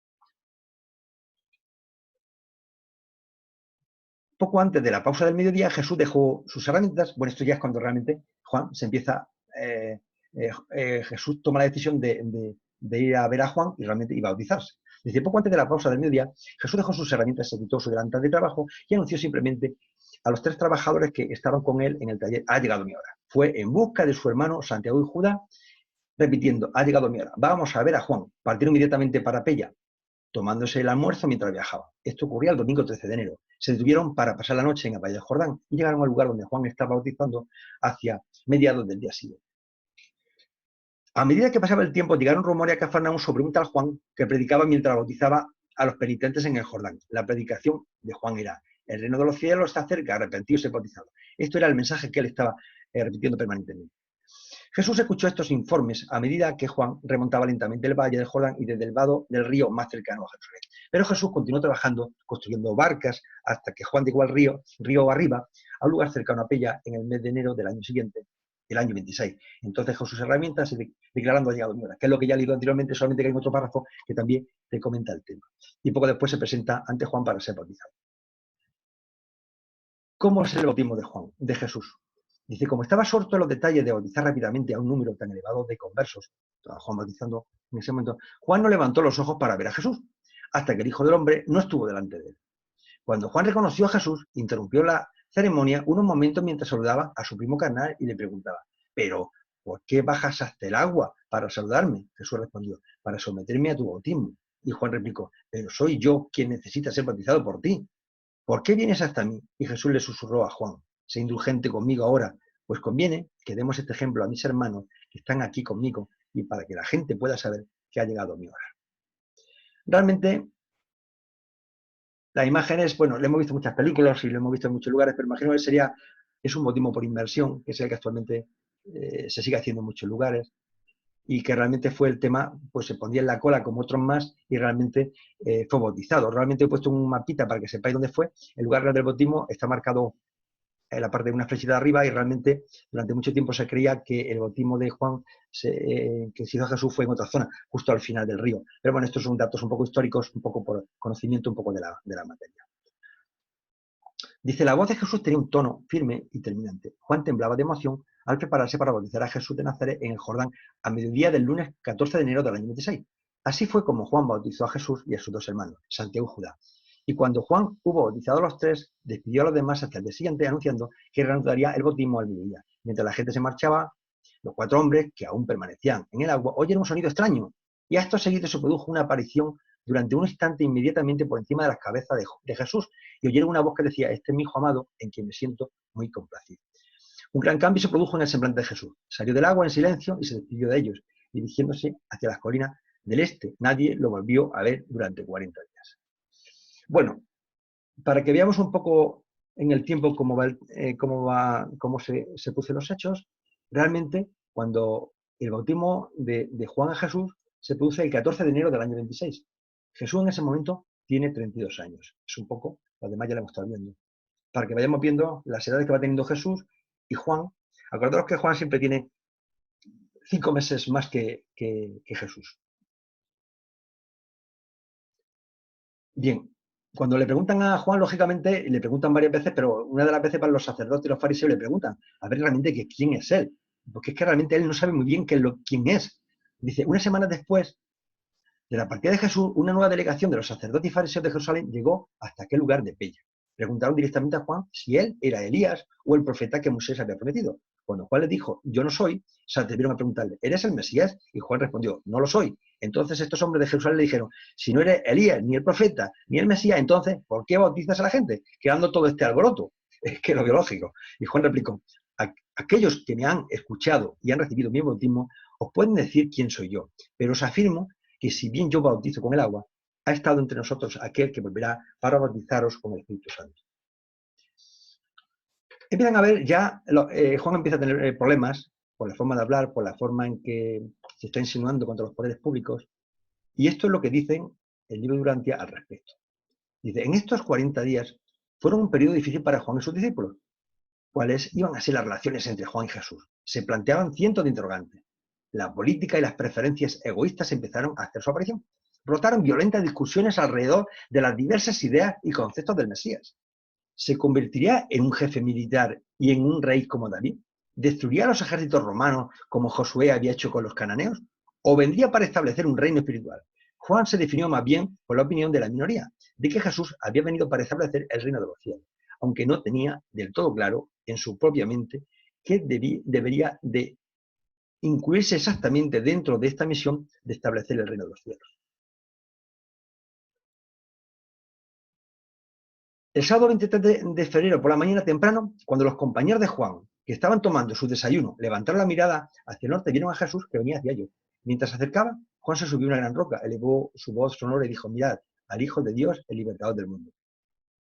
Poco antes de la pausa del mediodía, Jesús dejó sus herramientas. Bueno, esto ya es cuando realmente Juan se empieza, Jesús toma la decisión de ir a ver a Juan y realmente iba a bautizarse. Dice, poco antes de la pausa del mediodía, Jesús dejó sus herramientas, se quitó su delantal de trabajo y anunció simplemente a los 3 trabajadores que estaban con él en el taller, ha llegado mi hora. Fue en busca de su hermano Santiago y Judá, repitiendo, ha llegado mi hora, vamos a ver a Juan. Partieron inmediatamente para Pella, tomándose el almuerzo mientras viajaba. Esto ocurría el domingo 13 de enero. Se detuvieron para pasar la noche en el Valle del Jordán y llegaron al lugar donde Juan estaba bautizando hacia mediados del día siguiente. A medida que pasaba el tiempo, llegaron rumores a Cafarnaúm sobre un tal Juan que predicaba mientras bautizaba a los penitentes en el Jordán. La predicación de Juan era, el reino de los cielos está cerca, arrepentidos y bautizados. Esto era el mensaje que él estaba repitiendo permanentemente. Jesús escuchó estos informes a medida que Juan remontaba lentamente el valle del Jordán y desde el vado del río más cercano a Jerusalén. Pero Jesús continuó trabajando, construyendo barcas, hasta que Juan llegó al río arriba, a un lugar cercano a Pella, en el mes de enero del año siguiente, el año 26. Entonces Jesús herramientas declarando ha llegado mi hora, que es lo que ya he leído anteriormente, solamente que hay otro párrafo que también te comenta el tema. Y poco después se presenta ante Juan para ser bautizado. ¿Cómo es el bautismo de Juan, de Jesús? Dice, como estaba absorto en los detalles de bautizar rápidamente a un número tan elevado de conversos, estaba Juan bautizando en ese momento, Juan no levantó los ojos para ver a Jesús, hasta que el Hijo del Hombre no estuvo delante de él. Cuando Juan reconoció a Jesús, interrumpió la ceremonia unos momentos mientras saludaba a su primo carnal y le preguntaba, pero, ¿por qué bajas hasta el agua para saludarme? Jesús respondió, para someterme a tu bautismo. Y Juan replicó, pero soy yo quien necesita ser bautizado por ti. ¿Por qué vienes hasta mí? Y Jesús le susurró a Juan, sé indulgente conmigo ahora, pues conviene que demos este ejemplo a mis hermanos que están aquí conmigo y para que la gente pueda saber que ha llegado mi hora. Realmente, la imagen es, bueno, lo hemos visto en muchas películas y lo hemos visto en muchos lugares, pero imagino que es un bautismo por inmersión, que es el que actualmente se sigue haciendo en muchos lugares y que realmente fue el tema, pues se ponía en la cola como otros más y realmente fue bautizado. Realmente he puesto un mapita para que sepáis dónde fue. El lugar del bautismo está marcado en la parte de una flechita de arriba y realmente durante mucho tiempo se creía que el bautismo de Juan que se hizo a Jesús fue en otra zona, justo al final del río. Pero bueno, estos son datos un poco históricos, un poco por conocimiento un poco de la materia. Dice, la voz de Jesús tenía un tono firme y terminante. Juan temblaba de emoción al prepararse para bautizar a Jesús de Nazaret en el Jordán a mediodía del lunes 14 de enero del año 26. Así fue como Juan bautizó a Jesús y a sus 2 hermanos, Santiago y Judá. Y cuando Juan hubo bautizado a los 3, despidió a los demás hasta el día siguiente, anunciando que reanudaría el bautismo al mediodía. Mientras la gente se marchaba, los 4 hombres que aún permanecían en el agua oyeron un sonido extraño. Y a esto seguido se produjo una aparición durante un instante inmediatamente por encima de las cabezas de Jesús y oyeron una voz que decía, este es mi hijo amado, en quien me siento muy complacido. Un gran cambio se produjo en el semblante de Jesús. Salió del agua en silencio y se despidió de ellos, dirigiéndose hacia las colinas del este. Nadie lo volvió a ver durante 40 días. Bueno, para que veamos un poco en el tiempo cómo se producen los hechos, realmente cuando el bautismo de Juan a Jesús se produce el 14 de enero del año 26. Jesús en ese momento tiene 32 años. Es un poco, lo demás ya lo hemos estado viendo. Para que vayamos viendo las edades que va teniendo Jesús y Juan. Acordaros que Juan siempre tiene 5 meses más que Jesús. Bien, cuando le preguntan a Juan, lógicamente, le preguntan varias veces, pero una de las veces para los sacerdotes y los fariseos le preguntan a ver realmente quién es él. Porque es que realmente él no sabe muy bien quién es. Dice, una semana después de la partida de Jesús, una nueva delegación de los sacerdotes y fariseos de Jerusalén llegó hasta aquel lugar de Pella. Preguntaron directamente a Juan si él era Elías o el profeta que Moisés había prometido. Cuando Juan les dijo, yo no soy, se atrevieron a preguntarle, ¿eres el Mesías? Y Juan respondió, no lo soy. Entonces estos hombres de Jerusalén le dijeron, si no eres Elías, ni el profeta, ni el Mesías, entonces, ¿por qué bautizas a la gente? Creando todo este alboroto. Es que lo biológico. Y Juan replicó, aquellos que me han escuchado y han recibido mi bautismo, os pueden decir quién soy yo, pero os afirmo que si bien yo bautizo con el agua, ha estado entre nosotros aquel que volverá para bautizaros con el Espíritu Santo. Empiezan a ver ya, Juan empieza a tener problemas por la forma de hablar, por la forma en que se está insinuando contra los poderes públicos, y esto es lo que dicen el libro de Durantia al respecto. Dice, en estos 40 días fueron un periodo difícil para Juan y sus discípulos. ¿Cuáles iban a ser las relaciones entre Juan y Jesús? Se planteaban cientos de interrogantes. La política y las preferencias egoístas empezaron a hacer su aparición. Brotaron violentas discusiones alrededor de las diversas ideas y conceptos del Mesías. ¿Se convertiría en un jefe militar y en un rey como David? ¿Destruiría los ejércitos romanos como Josué había hecho con los cananeos? ¿O vendría para establecer un reino espiritual? Juan se definió más bien por la opinión de la minoría, de que Jesús había venido para establecer el reino de los cielos, aunque no tenía del todo claro en su propia mente que debería de incluirse exactamente dentro de esta misión de establecer el reino de los cielos. El sábado 23 de febrero por la mañana temprano, cuando los compañeros de Juan, que estaban tomando su desayuno, levantaron la mirada hacia el norte, vieron a Jesús que venía hacia ellos. Mientras se acercaba, Juan se subió a una gran roca, elevó su voz sonora y dijo, mirad, al Hijo de Dios, el libertador del mundo.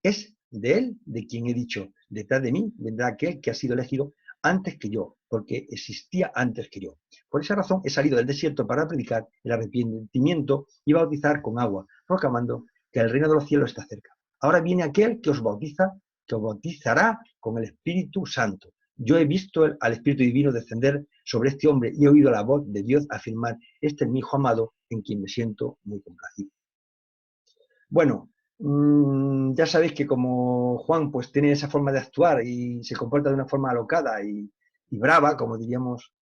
Es de él de quien he dicho, detrás de mí vendrá aquel que ha sido elegido antes que yo, porque existía antes que yo. Por esa razón he salido del desierto para predicar el arrepentimiento y bautizar con agua, proclamando que el reino de los cielos está cerca. Ahora viene aquel que os bautiza, que os bautizará con el Espíritu Santo. Yo he visto al Espíritu Divino descender sobre este hombre y he oído la voz de Dios afirmar, este es mi Hijo amado, en quien me siento muy complacido. Bueno, ya sabéis que como Juan pues tiene esa forma de actuar y se comporta de una forma alocada y brava, como diríamos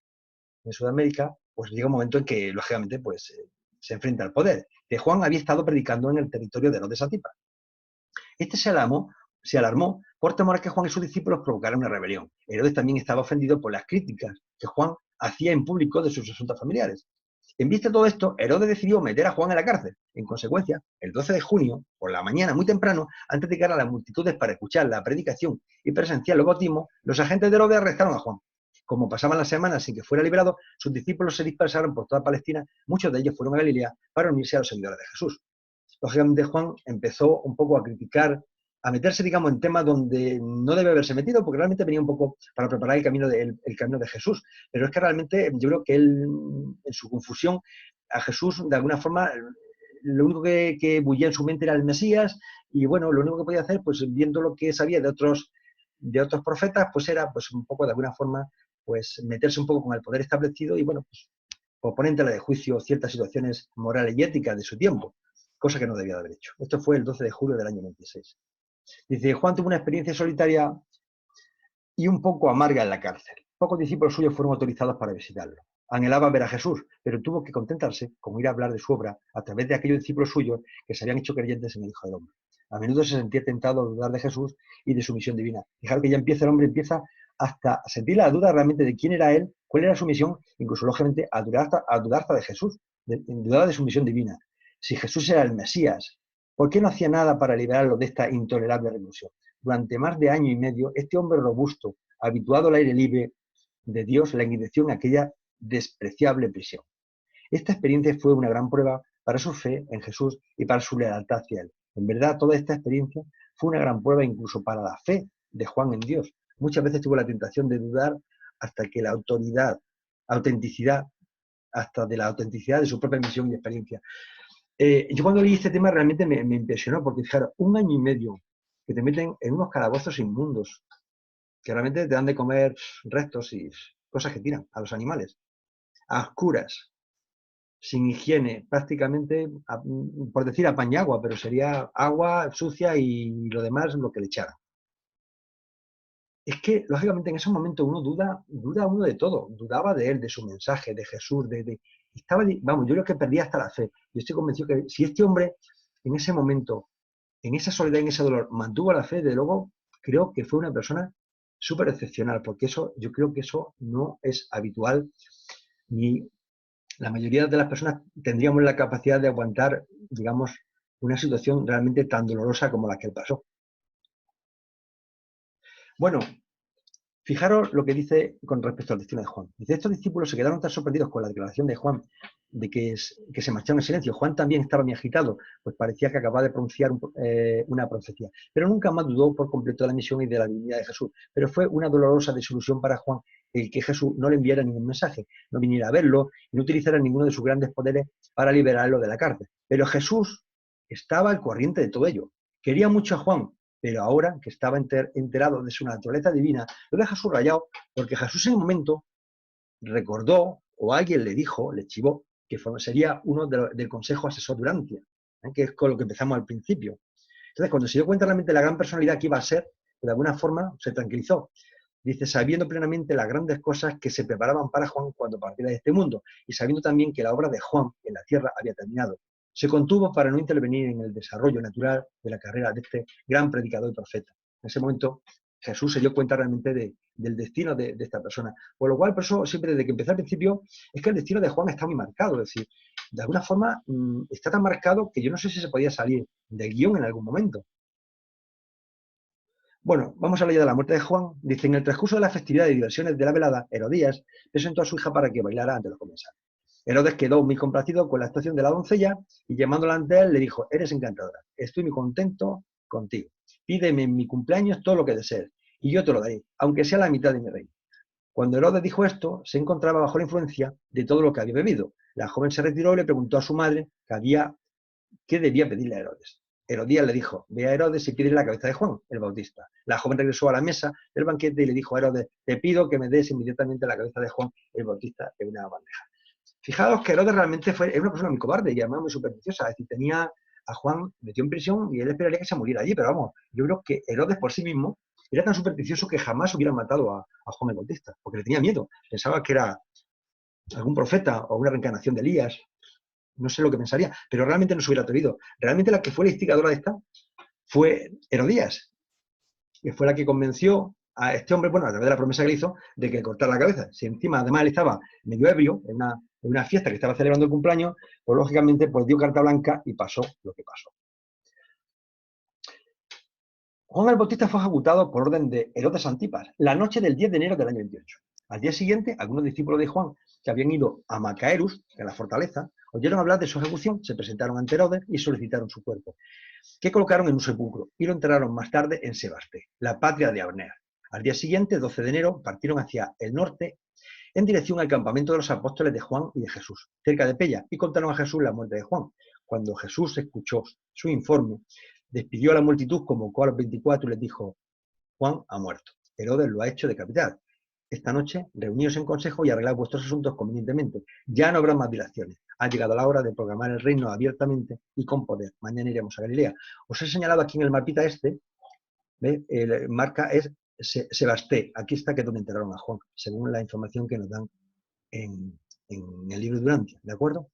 en Sudamérica, pues llega un momento en que, lógicamente, pues se enfrenta al poder. Que Juan había estado predicando en el territorio de Herodes Antipas. Este se alarmó por temor a que Juan y sus discípulos provocaran una rebelión. Herodes también estaba ofendido por las críticas que Juan hacía en público de sus asuntos familiares. En vista de todo esto, Herodes decidió meter a Juan en la cárcel. En consecuencia, el 12 de junio, por la mañana muy temprano, antes de llegar a las multitudes para escuchar la predicación y presenciar los bautismos, los agentes de Herodes arrestaron a Juan. Como pasaban las semanas sin que fuera liberado, sus discípulos se dispersaron por toda Palestina, muchos de ellos fueron a Galilea para unirse a los seguidores de Jesús. Lógicamente Juan empezó un poco a criticar, a meterse, digamos, en temas donde no debe haberse metido, porque realmente venía un poco para preparar el camino de Jesús. Pero es que realmente yo creo que él, en su confusión, a Jesús, de alguna forma, lo único que bullía en su mente era el Mesías, y bueno, lo único que podía hacer, pues viendo lo que sabía de otros profetas, pues era pues un poco, de alguna forma, pues meterse un poco con el poder establecido y, bueno, pues ponerle de juicio ciertas situaciones morales y éticas de su tiempo, cosa que no debía de haber hecho. Esto fue el 12 de julio del año 26. Dice, Juan tuvo una experiencia solitaria y un poco amarga en la cárcel. Pocos discípulos suyos fueron autorizados para visitarlo. Anhelaba ver a Jesús, pero tuvo que contentarse con ir a hablar de su obra a través de aquellos discípulos suyos que se habían hecho creyentes en el Hijo del Hombre. A menudo se sentía tentado a dudar de Jesús y de su misión divina. Fijaros que ya el hombre empieza hasta a sentir la duda realmente de quién era él, cuál era su misión, incluso lógicamente a dudar hasta de Jesús, dudar de su misión divina. Si Jesús era el Mesías, ¿por qué no hacía nada para liberarlo de esta intolerable reclusión? Durante más de año y medio, este hombre robusto, habituado al aire libre de Dios, la enguideció en aquella despreciable prisión. Esta experiencia fue una gran prueba para su fe en Jesús y para su lealtad hacia él. En verdad, toda esta experiencia fue una gran prueba incluso para la fe de Juan en Dios. Muchas veces tuvo la tentación de dudar hasta de la autenticidad de su propia misión y experiencia. Yo cuando leí este tema realmente me impresionó, porque fijaros, un año y medio que te meten en unos calabozos inmundos, que realmente te dan de comer restos y cosas que tiran a los animales, a oscuras, sin higiene, prácticamente, por decir apañagua, pero sería agua sucia y lo demás lo que le echaran. Es que, lógicamente, en ese momento uno duda uno de todo. Dudaba de él, de su mensaje, de Jesús, vamos, yo creo que perdía hasta la fe. Yo estoy convencido que si este hombre, en ese momento, en esa soledad, en ese dolor, mantuvo la fe, de luego, creo que fue una persona súper excepcional, porque yo creo que eso no es habitual, ni la mayoría de las personas tendríamos la capacidad de aguantar, digamos, una situación realmente tan dolorosa como la que él pasó. Bueno, Fijaros lo que dice con respecto al destino de Juan. Dice, estos discípulos se quedaron tan sorprendidos con la declaración de Juan de que se marcharon en silencio. Juan también estaba muy agitado, pues parecía que acababa de pronunciar una profecía. Pero nunca más dudó por completo de la misión y de la divinidad de Jesús. Pero fue una dolorosa desilusión para Juan el que Jesús no le enviara ningún mensaje, no viniera a verlo y no utilizara ninguno de sus grandes poderes para liberarlo de la cárcel. Pero Jesús estaba al corriente de todo ello. Quería mucho a Juan, pero ahora que estaba enterado de su naturaleza divina, lo deja subrayado porque Jesús en un momento recordó, o alguien le dijo, le chivó, que sería uno del consejo asesor Durantia, que es con lo que empezamos al principio. Entonces, cuando se dio cuenta realmente de la gran personalidad que iba a ser, de alguna forma se tranquilizó. Dice, sabiendo plenamente las grandes cosas que se preparaban para Juan cuando partiera de este mundo, y sabiendo también que la obra de Juan en la tierra había terminado. Se contuvo para no intervenir en el desarrollo natural de la carrera de este gran predicador y profeta. En ese momento, Jesús se dio cuenta realmente del destino de esta persona. Por lo cual, por eso, siempre desde que empecé al principio, es que el destino de Juan está muy marcado. Es decir, de alguna forma está tan marcado que yo no sé si se podía salir del guión en algún momento. Bueno, vamos a hablar ya de la muerte de Juan. Dice, en el transcurso de la festividad y diversiones de la velada, Herodías presentó a su hija para que bailara antes de comenzar. Herodes quedó muy complacido con la actuación de la doncella y llamándola ante él le dijo, eres encantadora, estoy muy contento contigo. Pídeme en mi cumpleaños todo lo que desees y yo te lo daré, aunque sea la mitad de mi reino. Cuando Herodes dijo esto, se encontraba bajo la influencia de todo lo que había bebido. La joven se retiró y le preguntó a su madre qué debía pedirle a Herodes. Herodías le dijo, ve a Herodes y pídele la cabeza de Juan, el Bautista. La joven regresó a la mesa del banquete y le dijo a Herodes, te pido que me des inmediatamente la cabeza de Juan, el Bautista, en una bandeja. Fijaos que Herodes realmente era una persona muy cobarde y además muy supersticiosa. Es decir, tenía a Juan metió en prisión y él esperaría que se muriera allí. Pero vamos, yo creo que Herodes por sí mismo era tan supersticioso que jamás hubiera matado a Juan el Bautista, porque le tenía miedo. Pensaba que era algún profeta o una reencarnación de Elías. No sé lo que pensaría, pero realmente no se hubiera atrevido. Realmente la que fue la instigadora de esta fue Herodías, que fue la que convenció a este hombre, bueno, a través de la promesa que le hizo, de que cortara la cabeza. Si encima, además, él estaba medio ebrio, en una fiesta que estaba celebrando el cumpleaños, pues lógicamente pues dio carta blanca y pasó lo que pasó. Juan el Bautista fue ejecutado por orden de Herodes Antipas, la noche del 10 de enero del año 28. Al día siguiente, algunos discípulos de Juan, que habían ido a Macaerus, que es la fortaleza, oyeron hablar de su ejecución, se presentaron ante Herodes y solicitaron su cuerpo, que colocaron en un sepulcro y lo enterraron más tarde en Sebaste, la patria de Abner. Al día siguiente, 12 de enero, partieron hacia el norte en dirección al campamento de los apóstoles de Juan y de Jesús, cerca de Pella, y contaron a Jesús la muerte de Juan. Cuando Jesús escuchó su informe, despidió a la multitud, convocó a los 24 y les dijo, Juan ha muerto, Herodes lo ha hecho decapitar. Esta noche, reuníos en consejo y arreglad vuestros asuntos convenientemente. Ya no habrá más dilaciones. Ha llegado la hora de proclamar el reino abiertamente y con poder. Mañana iremos a Galilea. Os he señalado aquí en el mapita este, el marca es Sebasté. Aquí está que es donde enterraron a Juan, según la información que nos dan en el libro de Durantia, ¿de acuerdo?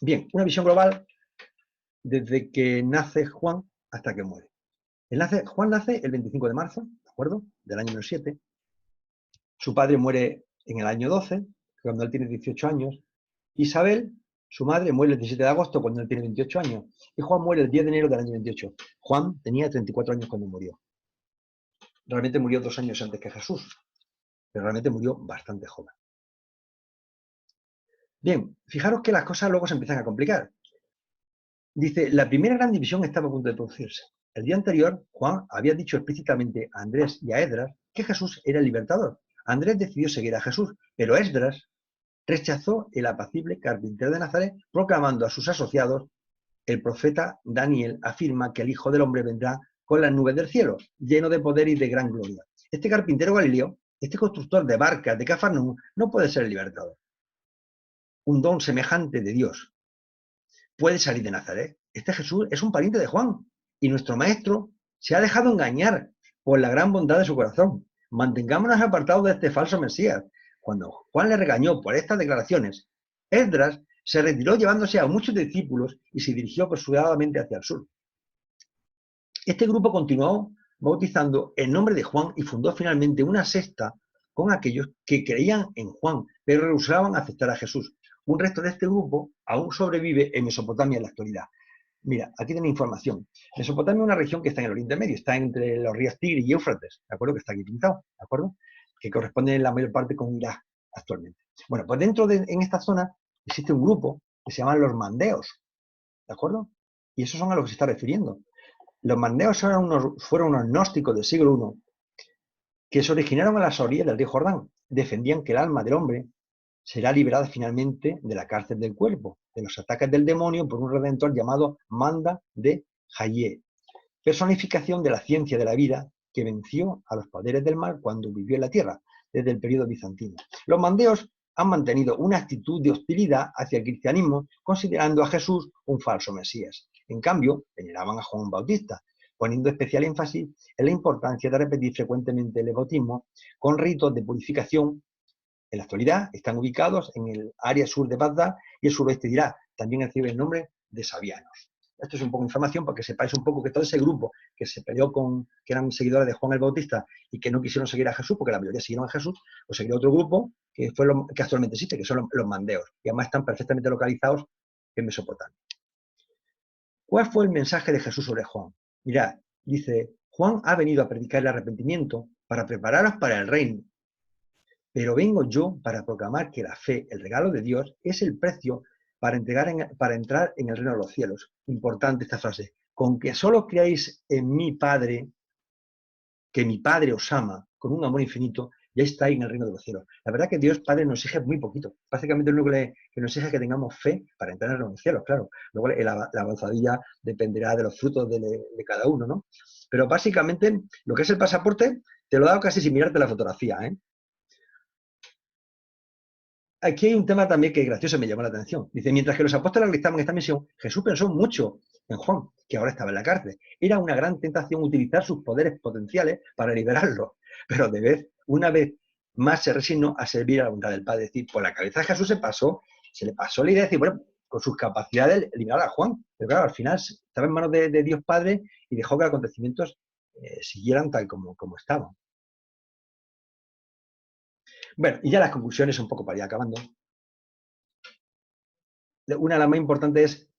Bien, una visión global desde que nace Juan hasta que muere. Juan nace el 25 de marzo, ¿de acuerdo? Del año 7. Su padre muere en el año 12, cuando él tiene 18 años. Isabel, su madre, muere el 17 de agosto, cuando él tiene 28 años. Y Juan muere el 10 de enero del año 28. Juan tenía 34 años cuando murió. Realmente murió 2 años antes que Jesús, pero realmente murió bastante joven. Bien, fijaros que las cosas luego se empiezan a complicar. Dice, la primera gran división estaba a punto de producirse. El día anterior, Juan había dicho explícitamente a Andrés y a Esdras que Jesús era el libertador. Andrés decidió seguir a Jesús, pero Esdras rechazó el apacible carpintero de Nazaret, proclamando a sus asociados, el profeta Daniel afirma que el Hijo del Hombre vendrá con las nubes del cielo, lleno de poder y de gran gloria. Este carpintero galileo, este constructor de barcas de Cafarnaúm, no puede ser el libertador. Un don semejante de Dios puede salir de Nazaret. Este Jesús es un pariente de Juan y nuestro maestro se ha dejado engañar por la gran bondad de su corazón. Mantengámonos apartados de este falso Mesías. Cuando Juan le regañó por estas declaraciones, Esdras se retiró llevándose a muchos discípulos y se dirigió apresuradamente hacia el sur. Este grupo continuó bautizando en nombre de Juan y fundó finalmente una secta con aquellos que creían en Juan, pero rehusaban aceptar a Jesús. Un resto de este grupo aún sobrevive en Mesopotamia en la actualidad. Mira, aquí tiene información. Mesopotamia es una región que está en el Oriente Medio, está entre los ríos Tigris y Éufrates, ¿de acuerdo? Que está aquí pintado, ¿de acuerdo? Que corresponde en la mayor parte con Irak actualmente. Bueno, pues en esta zona existe un grupo que se llaman los mandeos, ¿de acuerdo? Y esos son a los que se está refiriendo. Los mandeos fueron unos gnósticos del siglo I que se originaron a las orillas del río Jordán. Defendían que el alma del hombre será liberada finalmente de la cárcel del cuerpo, de los ataques del demonio por un redentor llamado Manda de Hayé, personificación de la ciencia de la vida que venció a los poderes del mal cuando vivió en la tierra, desde el periodo bizantino. Los mandeos han mantenido una actitud de hostilidad hacia el cristianismo, considerando a Jesús un falso Mesías. En cambio, veneraban a Juan Bautista, poniendo especial énfasis en la importancia de repetir frecuentemente el bautismo con ritos de purificación. En la actualidad están ubicados en el área sur de Bagdad y el suroeste de Irak. También recibe el nombre de sabianos. Esto es un poco de información para que sepáis un poco que todo ese grupo que se peleó que eran seguidores de Juan el Bautista y que no quisieron seguir a Jesús, porque la mayoría siguieron a Jesús, pues seguirá otro grupo que actualmente existe, que son los mandeos. Y además están perfectamente localizados en Mesopotamia. ¿Cuál fue el mensaje de Jesús sobre Juan? Mirad, dice, Juan ha venido a predicar el arrepentimiento para prepararos para el reino. Pero vengo yo para proclamar que la fe, el regalo de Dios, es el precio para entrar en el reino de los cielos. Importante esta frase. Con que solo creáis en mi Padre, que mi Padre os ama con un amor infinito, ya estáis en el reino de los cielos. La verdad que Dios Padre nos exige muy poquito. Básicamente lo único que nos exige es que tengamos fe para entrar en el reino de los cielos, claro. Luego la avanzadilla dependerá de los frutos de cada uno, ¿no? Pero básicamente lo que es el pasaporte te lo he dado casi sin mirarte la fotografía, ¿eh? Aquí hay un tema también que gracioso me llamó la atención. Dice, mientras que los apóstoles realizaban esta misión, Jesús pensó mucho en Juan, que ahora estaba en la cárcel. Era una gran tentación utilizar sus poderes potenciales para liberarlo, pero una vez más se resignó a servir a la voluntad del Padre. Es decir, por la cabeza de Jesús se le pasó la idea de decir, bueno, con sus capacidades liberar a Juan. Pero claro, al final estaba en manos de Dios Padre y dejó que los acontecimientos siguieran tal como estaban. Bueno, y ya las conclusiones un poco para ir acabando. Una de las más importantes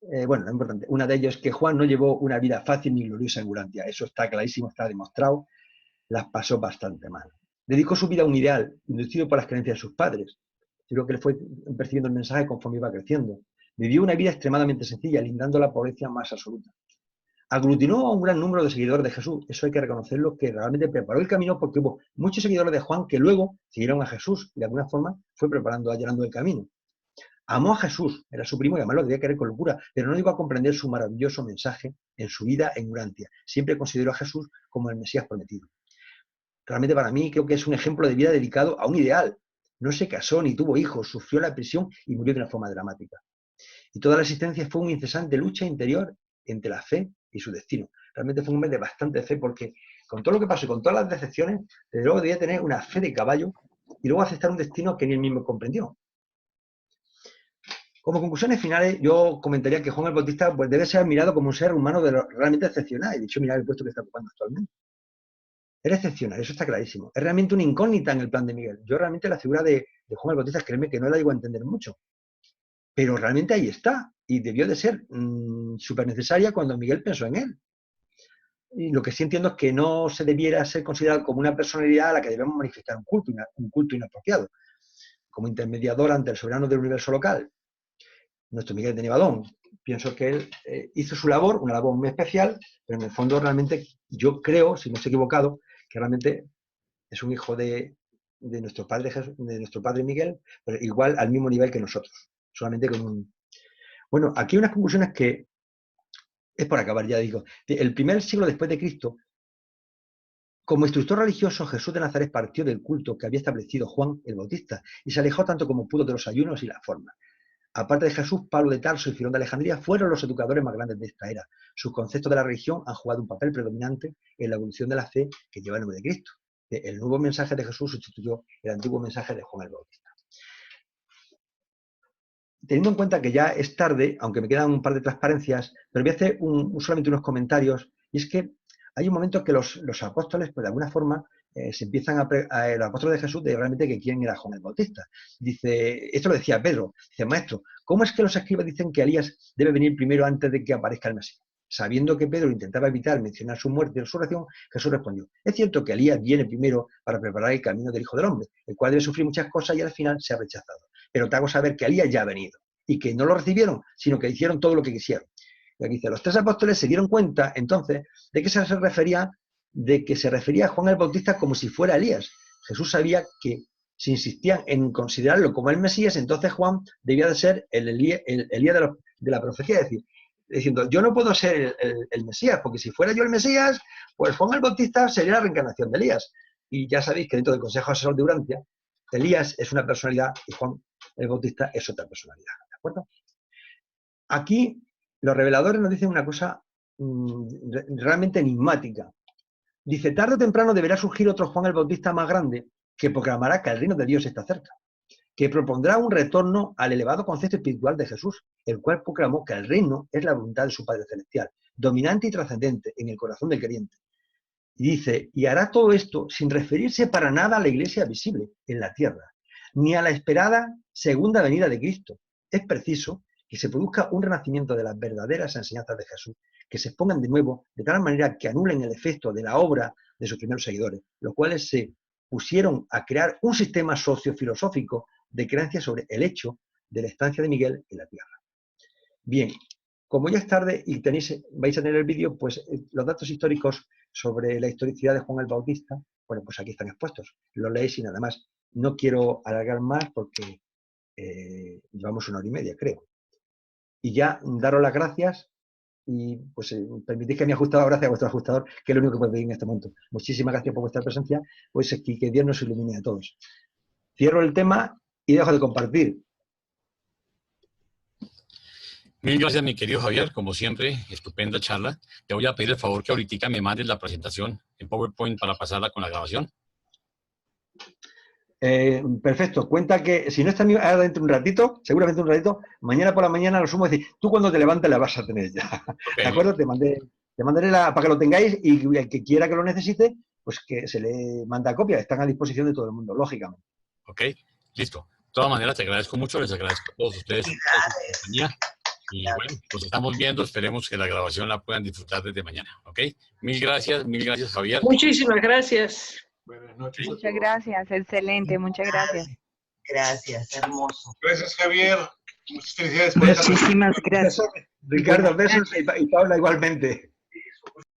una de ellas es que Juan no llevó una vida fácil ni gloriosa en Urantia. Eso está clarísimo, está demostrado. Las pasó bastante mal. Dedicó su vida a un ideal, inducido por las creencias de sus padres. Yo creo que él fue percibiendo el mensaje conforme iba creciendo. Vivió una vida extremadamente sencilla, lindando la pobreza más absoluta. Aglutinó a un gran número de seguidores de Jesús. Eso hay que reconocerlo, que realmente preparó el camino, porque hubo muchos seguidores de Juan que luego siguieron a Jesús y de alguna forma fue allanando el camino. Amó a Jesús, era su primo y además lo debía querer con locura, pero no llegó a comprender su maravilloso mensaje en su vida en Urantia. Siempre consideró a Jesús como el Mesías prometido. Realmente para mí creo que es un ejemplo de vida dedicado a un ideal. No se casó ni tuvo hijos, sufrió la prisión y murió de una forma dramática. Y toda la existencia fue una incesante lucha interior entre la fe y su destino. Realmente fue un hombre de bastante fe porque con todo lo que pasó y con todas las decepciones, desde luego debía tener una fe de caballo y luego aceptar un destino que ni él mismo comprendió. Como conclusiones finales, yo comentaría que Juan el Bautista pues, debe ser admirado como un ser humano realmente excepcional. Y de hecho, mirad el puesto que está ocupando actualmente. Era excepcional, eso está clarísimo. Es realmente una incógnita en el plan de Miguel. Yo realmente la figura de Juan el Bautista, créeme que no la llego a entender mucho. Pero realmente ahí está. Y debió de ser súper necesaria cuando Miguel pensó en él. Y lo que sí entiendo es que no se debiera ser considerado como una personalidad a la que debemos manifestar un culto inapropiado. Como intermediador ante el soberano del universo local. Nuestro Miguel de Nevadón. Pienso que él hizo su labor, una labor muy especial, pero en el fondo realmente yo creo, si no estoy equivocado, que realmente es un hijo de nuestro padre Miguel, pero igual al mismo nivel que nosotros. Solamente con un... Bueno, aquí hay unas conclusiones que es por acabar, ya digo. El primer siglo después de Cristo, como instructor religioso, Jesús de Nazaret partió del culto que había establecido Juan el Bautista y se alejó tanto como pudo de los ayunos y las formas. Aparte de Jesús, Pablo de Tarso y Filón de Alejandría fueron los educadores más grandes de esta era. Sus conceptos de la religión han jugado un papel predominante en la evolución de la fe que lleva el nombre de Cristo. El nuevo mensaje de Jesús sustituyó el antiguo mensaje de Juan el Bautista. Teniendo en cuenta que ya es tarde, aunque me quedan un par de transparencias, pero voy a hacer solamente unos comentarios, y es que hay un momento que los apóstoles, pues de alguna forma, se empiezan a los apóstoles de Jesús de realmente que quién era Juan el Bautista. Dice, esto lo decía Pedro, dice, maestro, ¿cómo es que los escribas dicen que Elías debe venir primero antes de que aparezca el Mesías? Sabiendo que Pedro intentaba evitar mencionar su muerte y resurrección, Jesús respondió, es cierto que Elías viene primero para preparar el camino del Hijo del Hombre, el cual debe sufrir muchas cosas y al final se ha rechazado. Pero te hago saber que Elías ya ha venido y que no lo recibieron, sino que hicieron todo lo que quisieron. Y aquí dice, los 3 apóstoles se dieron cuenta entonces de que se refería a Juan el Bautista como si fuera Elías. Jesús sabía que si insistían en considerarlo como el Mesías, entonces Juan debía de ser el Elías de la profecía, es decir, diciendo, yo no puedo ser el Mesías, porque si fuera yo el Mesías, pues Juan el Bautista sería la reencarnación de Elías. Y ya sabéis que dentro del Consejo Asesor de Urantia, Elías es una personalidad y Juan el Bautista es otra personalidad. ¿De acuerdo? Aquí los reveladores nos dicen una cosa realmente enigmática. Dice, tarde o temprano deberá surgir otro Juan el Bautista más grande que proclamará que el reino de Dios está cerca, que propondrá un retorno al elevado concepto espiritual de Jesús, el cual proclamó que el reino es la voluntad de su Padre Celestial, dominante y trascendente en el corazón del creyente. Y dice, y hará todo esto sin referirse para nada a la iglesia visible en la tierra, ni a la esperada segunda venida de Cristo. Es preciso que se produzca un renacimiento de las verdaderas enseñanzas de Jesús, que se expongan de nuevo de tal manera que anulen el efecto de la obra de sus primeros seguidores, los cuales se pusieron a crear un sistema sociofilosófico de creencias sobre el hecho de la estancia de Miguel en la tierra. Bien, como ya es tarde y vais a tener el vídeo, pues los datos históricos sobre la historicidad de Juan el Bautista, bueno, pues aquí están expuestos. Los leéis y nada más. No quiero alargar más porque llevamos 1 hora y media, creo. Y ya daros las gracias y pues permitid que mi ajustador, gracias a vuestro ajustador, que es lo único que puedo pedir en este momento. Muchísimas gracias por vuestra presencia, pues que Dios nos ilumine a todos. Cierro el tema y dejo de compartir.
Mil gracias, mi querido Javier, como siempre, estupenda charla. Te voy a pedir el favor que ahorita me mandes la presentación en PowerPoint para pasarla con la grabación.
Perfecto, cuenta que si no está ahora dentro de un ratito, seguramente un ratito, mañana por la mañana lo sumo, decir, tú cuando te levantes la vas a tener ya. Okay. ¿De acuerdo? Te mandaré para que lo tengáis y el que quiera que lo necesite, pues que se le manda copia, están a disposición de todo el mundo, lógicamente.
Ok, listo. De todas maneras, te agradezco mucho, les agradezco a todos ustedes su compañía. Y bueno, pues estamos viendo, esperemos que la grabación la puedan disfrutar desde mañana, ¿ok? Mil gracias, Javier.
Muchísimas gracias.
Buenas noches.
Muchas gracias, excelente, muchas gracias.
Gracias, hermoso.
Gracias, Javier. Muchas felicidades.
Muchísimas gracias.
Ricardo, besos y Paula igualmente.